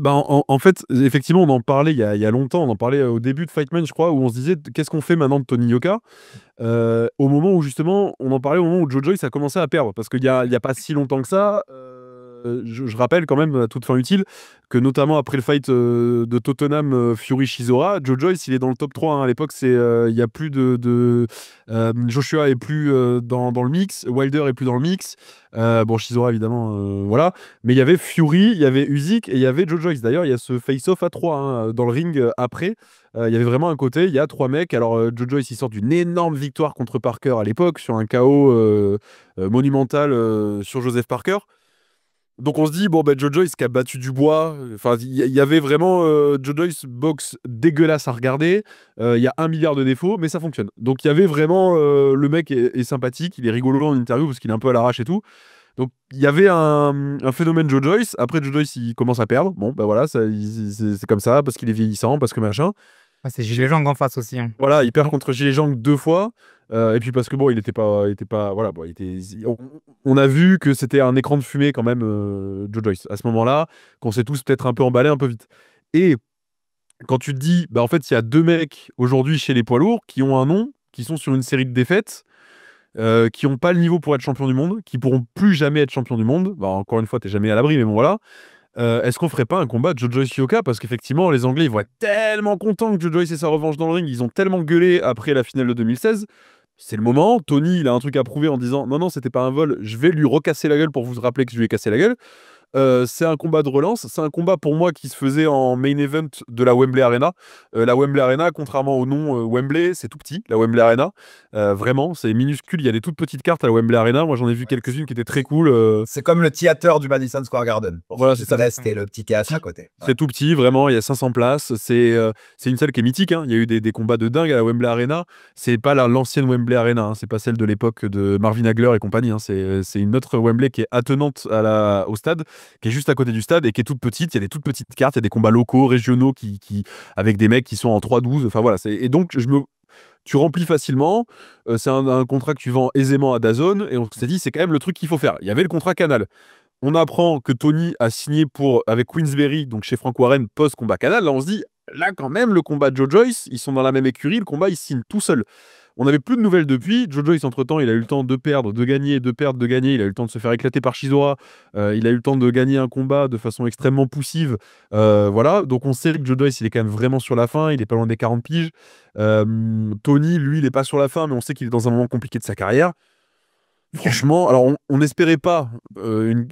En fait, effectivement, on en parlait il y a longtemps, on en parlait au début de Fightman, je crois, où on se disait qu'est-ce qu'on fait maintenant de Tony Yoka au moment où justement, on en parlait au moment où Joe Joyce a commencé à perdre, parce qu'il y a pas si longtemps que ça. Je rappelle quand même, à toute fin utile, que notamment après le fight de Tottenham Fury Shizora, Joe Joyce il est dans le top 3. À l'époque, il y a plus Joshua est plus dans le mix, Wilder est plus dans le mix. Bon, Shizora évidemment, voilà. Mais il y avait Fury, il y avait Usyk et il y avait Joe Joyce. D'ailleurs, il y a ce face-off à 3 dans le ring après. Il y avait vraiment un côté, il y a 3 mecs. Alors, Joe Joyce, il sort d'une énorme victoire contre Parker à l'époque, sur un KO monumental sur Joseph Parker. Donc on se dit, bon, Joe Joyce qui a battu Dubois, enfin, il y avait vraiment Joe Joyce boxe dégueulasse à regarder, il y a 1 milliard de défauts, mais ça fonctionne. Donc il y avait vraiment, le mec est sympathique, il est rigolo en interview parce qu'il est un peu à l'arrache et tout. Donc il y avait un phénomène Joe Joyce. Après, Joe Joyce, il commence à perdre. Bon, voilà, c'est comme ça, parce qu'il est vieillissant, parce que machin. C'est Gilles Jang en face aussi. Voilà, il perd contre Gilles Jang 2 fois. Et puis parce que bon, il était pas, voilà, bon, on a vu que c'était un écran de fumée quand même, Joe Joyce, à ce moment-là, qu'on s'est tous peut-être un peu emballés un peu vite. Et quand tu te dis, en fait, il y a 2 mecs aujourd'hui chez les poids lourds qui ont un nom, qui sont sur une série de défaites, qui n'ont pas le niveau pour être champion du monde, qui pourront plus jamais être champion du monde. Encore une fois, t'es jamais à l'abri, mais bon, voilà. Est-ce qu'on ferait pas un combat de Joe Joyce Yoka? Parce qu'effectivement, les Anglais ils vont être tellement contents que Joe Joyce ait sa revanche dans le ring. Ils ont tellement gueulé après la finale de 2016. C'est le moment. Tony, il a un truc à prouver en disant non, c'était pas un vol. Je vais lui recasser la gueule pour vous rappeler que je lui ai cassé la gueule. C'est un combat de relance. C'est un combat pour moi qui se faisait en main event de la Wembley Arena. La Wembley Arena, contrairement au nom Wembley, c'est tout petit, la Wembley Arena. Vraiment, c'est minuscule. Il y a des toutes petites cartes à la Wembley Arena. Moi, j'en ai vu quelques-unes qui étaient très cool. C'est comme le theater du Madison Square Garden. Voilà, c'est ça. C'était le petit théâtre à côté. C'est tout petit, vraiment, il y a 500 places. C'est une salle qui est mythique. Il y a eu des combats de dingue à la Wembley Arena. C'est pas l'ancienne Wembley Arena. C'est pas celle de l'époque de Marvin Hagler et compagnie. C'est une autre Wembley qui est attenante au stade, qui est juste à côté du stade et qui est toute petite. Il y a des toutes petites cartes, il y a des combats locaux, régionaux avec des mecs qui sont en 3-12. Enfin voilà. Et donc, tu remplis facilement. C'est un contrat que tu vends aisément à DAZN. Et on s'est dit, c'est quand même le truc qu'il faut faire. Il y avait le contrat Canal. On apprend que Tony a signé avec Queensberry, donc chez Frank Warren, post-combat Canal. Là, on se dit, là, quand même, le combat de Joe Joyce, ils sont dans la même écurie, le combat, il signe tout seul. On n'avait plus de nouvelles depuis. Joe Joyce, entre-temps, il a eu le temps de perdre, de gagner, de perdre, de gagner. Il a eu le temps de se faire éclater par Shizora. Il a eu le temps de gagner un combat de façon extrêmement poussive. Voilà. Donc, on sait que Joe Joyce, il est quand même vraiment sur la fin. Il est pas loin des 40 piges. Tony, lui, il est pas sur la fin, mais on sait qu'il est dans un moment compliqué de sa carrière. Franchement, alors on n'espérait pas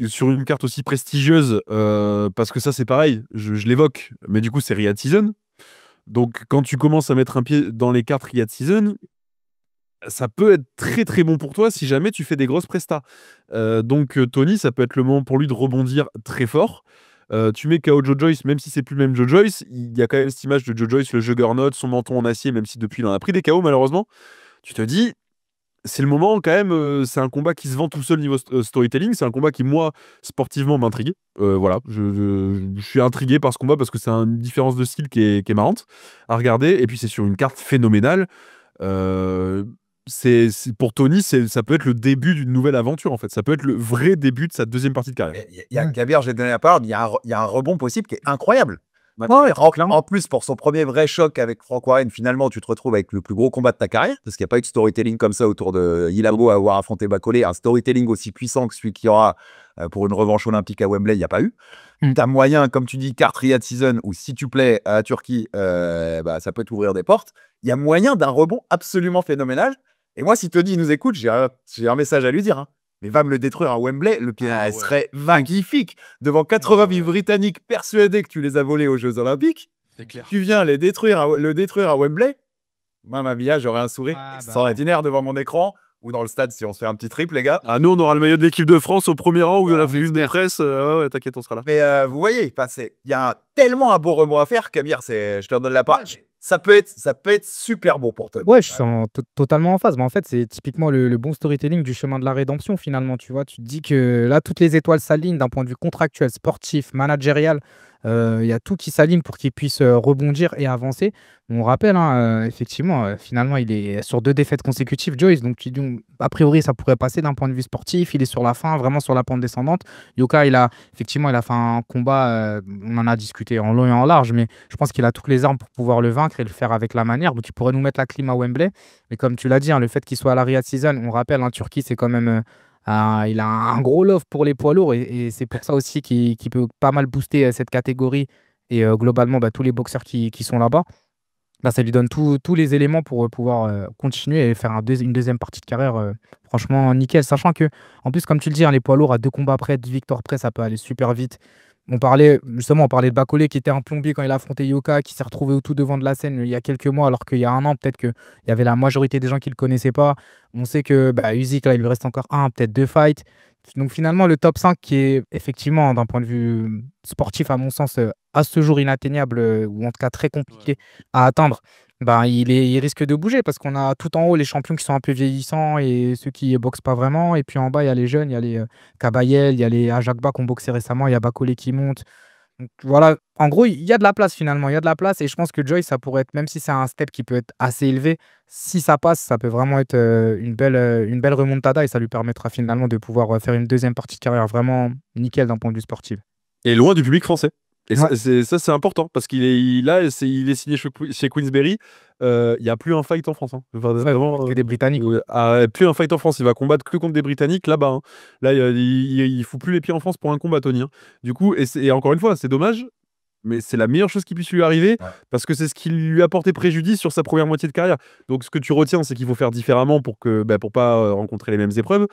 sur une carte aussi prestigieuse, parce que ça c'est pareil, je l'évoque, mais du coup c'est Riyadh Season. Donc quand tu commences à mettre un pied dans les cartes Riyadh Season, ça peut être très très bon pour toi si jamais tu fais des grosses prestats. Donc Tony, ça peut être le moment pour lui de rebondir très fort. Tu mets KO Joe Joyce, même si c'est plus le même Joe Joyce, il y a quand même cette image de Joe Joyce, le Juggernaut, son menton en acier, même si depuis il en a pris des KO malheureusement. Tu te dis, c'est le moment quand même, c'est un combat qui se vend tout seul niveau storytelling, c'est un combat qui, moi, sportivement, m'intrigue. Voilà, je suis intrigué par ce combat parce que c'est une différence de style qui est marrante à regarder, et puis c'est sur une carte phénoménale. Pour Tony, ça peut être le début d'une nouvelle aventure, en fait. Ça peut être le vrai début de sa deuxième partie de carrière. Kabir, j'ai donné la parole, il y a un rebond possible qui est incroyable. En plus, pour son premier vrai choc avec Frank Warren, finalement, tu te retrouves avec le plus gros combat de ta carrière, parce qu'il n'y a pas eu de storytelling comme ça autour de Ilabo à avoir affronté Bakole, un storytelling aussi puissant que celui qu'il y aura pour une revanche olympique à Wembley, il n'y a pas eu. Mm. Tu as moyen, comme tu dis, carte Riyadh Season, ou si tu plais à la Turquie, ça peut t'ouvrir des portes. Il y a moyen d'un rebond absolument phénoménal. Et moi, si Tony nous écoute, j'ai un message à lui dire. Hein. Mais va me le détruire à Wembley, elle serait magnifique. Devant 80 000 Britanniques persuadés que tu les as volés aux Jeux Olympiques, tu viens le détruire à Wembley. Moi, ma Mia, j'aurais un sourire extraordinaire devant mon écran ou dans le stade si on se fait un petit triple, les gars. Ah, nous, on aura le maillot de l'équipe de France au premier rang où on a fait une presse. Ouais, t'inquiète, on sera là. Mais vous voyez, il y a tellement un beau rebond à faire, Kabir, je te redonne la parole. Ça peut être super beau pour toi. Ouais, je suis totalement en phase. Mais en fait, c'est typiquement le bon storytelling du chemin de la rédemption, finalement. Tu vois, tu te dis que là, toutes les étoiles s'alignent d'un point de vue contractuel, sportif, managérial. Il y a tout qui s'aligne pour qu'il puisse rebondir et avancer. On rappelle, hein, effectivement, finalement, il est sur 2 défaites consécutives, Joyce. Donc, a priori, ça pourrait passer d'un point de vue sportif. Il est sur la fin, vraiment sur la pente descendante. Yoka, il a fait un combat, on en a discuté en long et en large, mais je pense qu'il a toutes les armes pour pouvoir le vaincre et le faire avec la manière. Donc, il pourrait nous mettre la clim à Wembley. Mais comme tu l'as dit, hein, le fait qu'il soit à la Riyadh Season, on rappelle, en Turquie, c'est quand même... il a un gros love pour les poids lourds et c'est pour ça aussi qu'il peut pas mal booster cette catégorie et globalement tous les boxeurs qui sont là-bas. Là, ça lui donne tous les éléments pour pouvoir continuer et faire une deuxième partie de carrière franchement nickel. Sachant que, en plus, comme tu le dis, hein, les poids lourds à 2 combats près, 2 victoires près, ça peut aller super vite. On parlait de Bacolé qui était un plombier quand il a affronté Yoka, qui s'est retrouvé au tout devant de la scène il y a quelques mois, alors qu'il y a un an, peut-être qu'il y avait la majorité des gens qui ne le connaissaient pas. On sait que Usyk, là, il lui reste encore peut-être 2 fights. Donc finalement, le top 5 qui est effectivement, d'un point de vue sportif, à mon sens, à ce jour inatteignable, ou en tout cas très compliqué à atteindre, il risque de bouger parce qu'on a tout en haut les champions qui sont un peu vieillissants et ceux qui ne boxent pas vraiment. Et puis en bas, il y a les jeunes, il y a les Kabayel, il y a les Ajakba qui ont boxé récemment, il y a Bakolé qui monte. Donc, voilà, en gros, il y a de la place finalement, il y a de la place. Et je pense que Joyce, ça pourrait être, même si c'est un step qui peut être assez élevé, si ça passe, ça peut vraiment être une belle remontada et ça lui permettra finalement de pouvoir faire une deuxième partie de carrière vraiment nickel d'un point de vue sportif. Et loin du public français. Et Ouais. c'est important parce qu'il est signé chez Queensberry. Il n'y a plus un fight en France. Hein. Enfin, vraiment, Que des Britanniques. plus un fight en France. Il va combattre que contre des Britanniques là-bas. Hein. Là, il fout plus les pieds en France pour un combat, Tony. Hein. Du coup, et encore une fois, c'est dommage, mais c'est la meilleure chose qui puisse lui arriver parce que c'est ce qui lui a porté préjudice sur sa première moitié de carrière. Donc, ce que tu retiens, c'est qu'il faut faire différemment pour pas rencontrer les mêmes épreuves.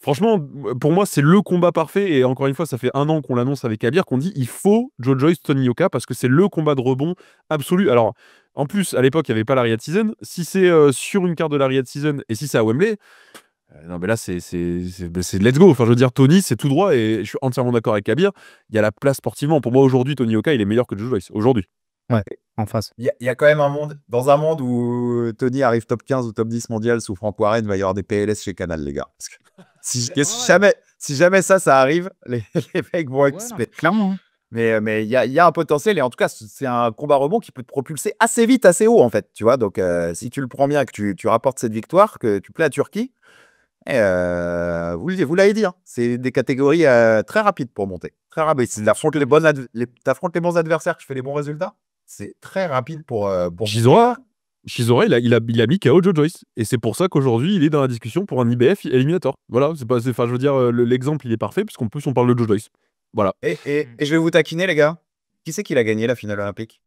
Franchement, pour moi, c'est le combat parfait. Et encore une fois, ça fait 1 an qu'on l'annonce avec Kabir, qu'on dit il faut Joe Joyce, Tony Yoka, parce que c'est le combat de rebond absolu. Alors, en plus, à l'époque, il n'y avait pas la Riyadh Season. Si c'est sur une carte de la Riyadh Season et si c'est à Wembley, non, mais là, c'est let's go. Enfin, je veux dire, Tony, c'est tout droit. Et je suis entièrement d'accord avec Kabir. Il y a la place sportivement. Pour moi, aujourd'hui, Tony Yoka, il est meilleur que Joe Joyce. Aujourd'hui. Ouais, en face. Il y a quand même dans un monde où Tony arrive top 15 ou top 10 mondial sous Frank Warren, il va y avoir des PLS chez Canal, les gars. Parce que si jamais ça arrive, les mecs vont exploser. Clairement. Mais il y a un potentiel et en tout cas, c'est un combat rebond qui peut te propulser assez vite, assez haut en fait. Tu vois, donc si tu le prends bien, que tu rapportes cette victoire, que tu plais à Turquie, vous l'avez dit, hein, c'est des catégories très rapides pour monter. Très rapides. Si tu affrontes les bons adversaires, que tu fais les bons résultats, c'est très rapide pour Chisora, il a mis KO Joe Joyce. Et c'est pour ça qu'aujourd'hui, il est dans la discussion pour un IBF Eliminator. Voilà, je veux dire, l'exemple, il est parfait, puisqu'en plus, on parle de Joe Joyce. Voilà. Et je vais vous taquiner, les gars. Qui c'est qui l'a gagné la finale olympique?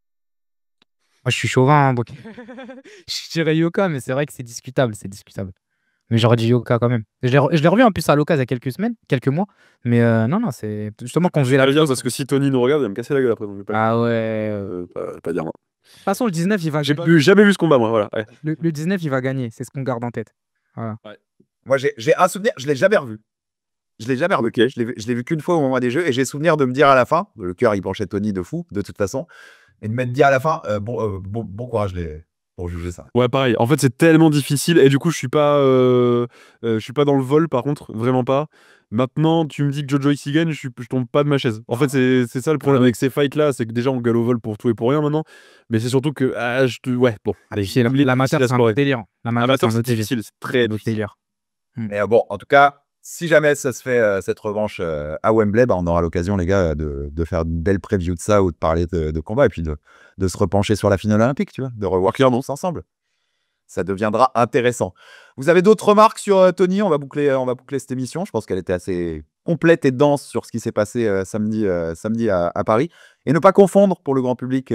Moi, je suis chauvin. Hein, donc... je dirais Yoka, mais c'est vrai que c'est discutable. Mais j'aurais dit Yoka quand même. Je l'ai revu en plus à l'occasion il y a quelques mois. Mais non, c'est justement quand je vais la bien parce que si Tony nous regarde, il va me casser la gueule après. Donc ah ouais. Pas dire moi. De toute façon, le 19, il va gagner. J'ai jamais vu ce combat, moi. Voilà. Ouais. Le 19, il va gagner. C'est ce qu'on garde en tête. Voilà. Ouais. Moi, j'ai un souvenir. Je l'ai jamais revu. Okay. Je l'ai vu qu'une fois au moment des Jeux et j'ai souvenir de me dire à la fin, le cœur il penchait Tony de fou de toute façon, et de me dire à la fin bon courage pour juger ça. Ouais, pareil. En fait, c'est tellement difficile et du coup, je suis pas dans le vol par contre, vraiment pas. Maintenant, tu me dis que Joe Joyce y gagne, je tombe pas de ma chaise. En fait, c'est ça le problème avec ces fights là, c'est que déjà on gueule au vol pour tout et pour rien maintenant, mais c'est surtout que bon. Allez, l'amateur c'est un délire. L'amateur c'est difficile, c'est très délire. Mais bon, en tout cas, si jamais ça se fait cette revanche à Wembley, on aura l'occasion, les gars, de faire une belle preview de ça ou de parler de combat et puis de se repencher sur la finale olympique, tu vois, de revoir clairement ensemble. Ça deviendra intéressant. Vous avez d'autres remarques sur Tony? On va boucler cette émission. Je pense qu'elle était assez complète et dense sur ce qui s'est passé samedi à Paris. Et ne pas confondre pour le grand public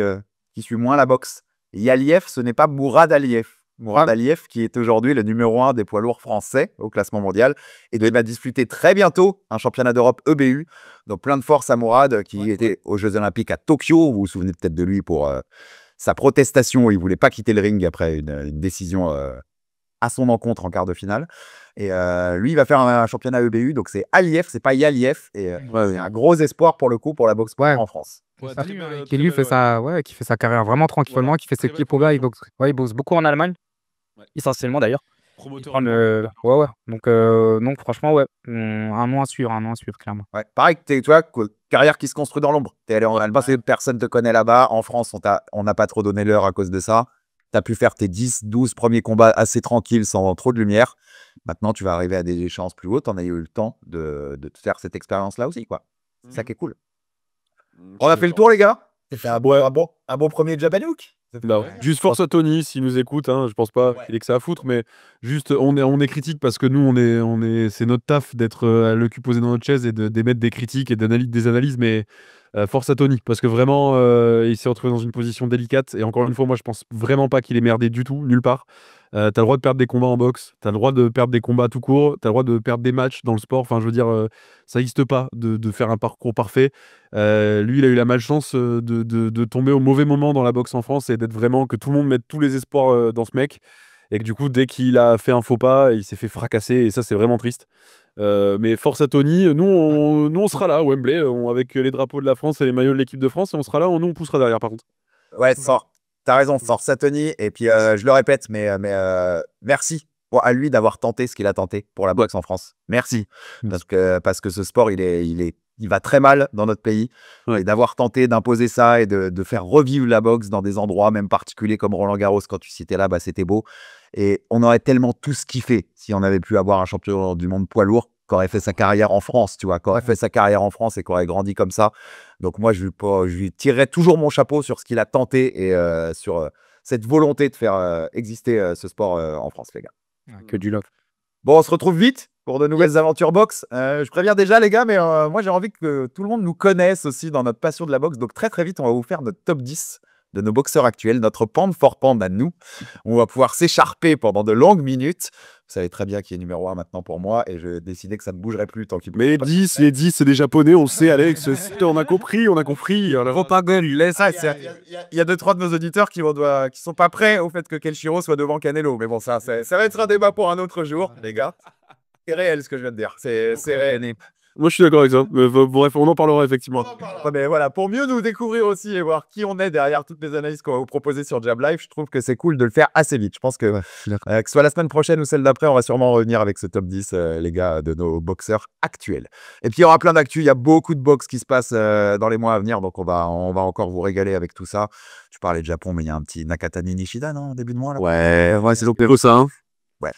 qui suit moins la boxe. Yaliev, ce n'est pas Mourad Aliev. Mourad Aliev, qui est aujourd'hui le numéro 1 des poids lourds français au classement mondial, et va disputer très bientôt un championnat d'Europe EBU. Donc plein de force à Mourad, qui était aux Jeux Olympiques à Tokyo. Vous vous souvenez peut-être de lui pour sa protestation. Il ne voulait pas quitter le ring après une décision à son encontre en quart de finale. Et lui, il va faire un championnat EBU. Donc c'est Aliev, c'est pas Yaliev. Et c'est un gros espoir pour le coup pour la boxe en France. Ouais, Ça, très belle, qui très lui belle, fait qui fait sa carrière vraiment tranquillement, Voilà, qui fait ses très belle clips au gars, il boxe, il boxe beaucoup en Allemagne, Ouais. essentiellement d'ailleurs. promoteur. Ouais. Donc franchement, ouais, un nom à suivre, clairement. Ouais. Pareil, tu vois, carrière qui se construit dans l'ombre. Tu es allé en Allemagne, personne ne te connaît là-bas. En France, on n'a pas trop donné l'heure à cause de ça. Tu as pu faire tes 10, 12 premiers combats assez tranquilles, sans trop de lumière. Maintenant, tu vas arriver à des échéances plus hautes. On a eu le temps de faire cette expérience-là aussi, quoi. C'est ça qui est cool. On a fait le tour, les gars. C'était un bon premier Jabanouk. Bah, juste force à Tony s'il nous écoute, hein, je pense pas qu'il ait que ça à foutre, mais juste on est critique parce que nous c'est notre taf d'être à le cul posé dans notre chaise et d'émettre des critiques et des analyses, mais force à Tony parce que vraiment il s'est retrouvé dans une position délicate et encore une fois moi je pense vraiment pas qu'il est merdé du tout, nulle part. T'as le droit de perdre des combats en boxe, t'as le droit de perdre des combats tout court, t'as le droit de perdre des matchs dans le sport, enfin je veux dire ça n'existe pas de faire un parcours parfait. Lui il a eu la malchance de tomber au mauvais moment dans la boxe en France et d'être vraiment que tout le monde mette tous les espoirs dans ce mec et que du coup dès qu'il a fait un faux pas il s'est fait fracasser et ça c'est vraiment triste. Mais force à Tony, nous on sera là à Wembley avec les drapeaux de la France et les maillots de l'équipe de France et on sera là, nous on poussera derrière par contre. Ouais, t'as raison, force à Tony. Et puis, je le répète, mais merci à lui d'avoir tenté ce qu'il a tenté pour la boxe en France. Merci. Parce que ce sport, il va très mal dans notre pays. Et d'avoir tenté d'imposer ça et de faire revivre la boxe dans des endroits même particuliers comme Roland-Garros, quand tu citais là, bah, c'était beau. Et on aurait tellement tous kiffé si on avait pu avoir un champion du monde poids lourd qui aurait fait sa carrière en France, tu vois, qui aurait fait sa carrière en France et qui aurait grandi comme ça. Donc moi, je lui tirerai toujours mon chapeau sur ce qu'il a tenté et sur cette volonté de faire exister ce sport en France, les gars. Que du love. Bon, on se retrouve vite pour de nouvelles aventures boxe. Je préviens déjà, les gars, mais moi, j'ai envie que tout le monde nous connaisse aussi dans notre passion de la boxe. Donc très, très vite, on va vous faire notre top 10 de nos boxeurs actuels, notre pound for pound à nous. On va pouvoir s'écharper pendant de longues minutes. Vous savez très bien qui est numéro 1 maintenant pour moi et je décidais que ça ne bougerait plus tant qu'il bouge. Mais les 10 c'est des japonais, on le sait Alex, on a compris. Faut pas gueuler, ça. Il y a 2-3 de nos auditeurs qui sont pas prêts au fait que Kenshiro soit devant Canelo. Mais bon, ça va être un débat pour un autre jour, les gars. C'est réel ce que je viens de dire. C'est réel. Moi je suis d'accord avec ça, bref on en parlera effectivement. Mais voilà, pour mieux nous découvrir aussi et voir qui on est derrière toutes les analyses qu'on va vous proposer sur Jab Life, je trouve que c'est cool de le faire assez vite. Je pense que ce soit la semaine prochaine ou celle d'après, on va sûrement revenir avec ce top 10, les gars, de nos boxeurs actuels. Et puis il y aura plein d'actu, il y a beaucoup de boxe qui se passe dans les mois à venir, donc on va encore vous régaler avec tout ça. Tu parlais de Japon, mais il y a un petit Nakatani Nishida, non, au début de mois là. Ouais, c'est l'opéro ça, hein. Ouais,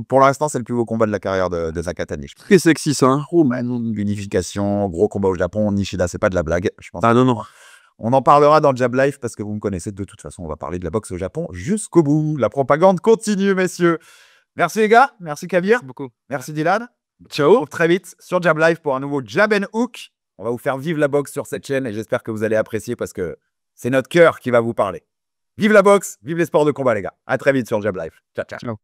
pour l'instant, c'est le plus beau combat de la carrière de Nakatani. Très sexy ça, hein. Oh man, unification, gros combat au Japon, Nishida, c'est pas de la blague, je pense. Ah non. On en parlera dans Jab Life parce que vous me connaissez de toute façon, on va parler de la boxe au Japon jusqu'au bout. La propagande continue, messieurs. Merci les gars, merci Kabir. Merci beaucoup. Merci Dylan. Ciao. On se retrouve très vite sur Jab Life pour un nouveau Jab and Hook. On va vous faire vivre la boxe sur cette chaîne et j'espère que vous allez apprécier parce que c'est notre cœur qui va vous parler. Vive la boxe, vive les sports de combat les gars. À très vite sur Jab Life. Ciao. Ciao.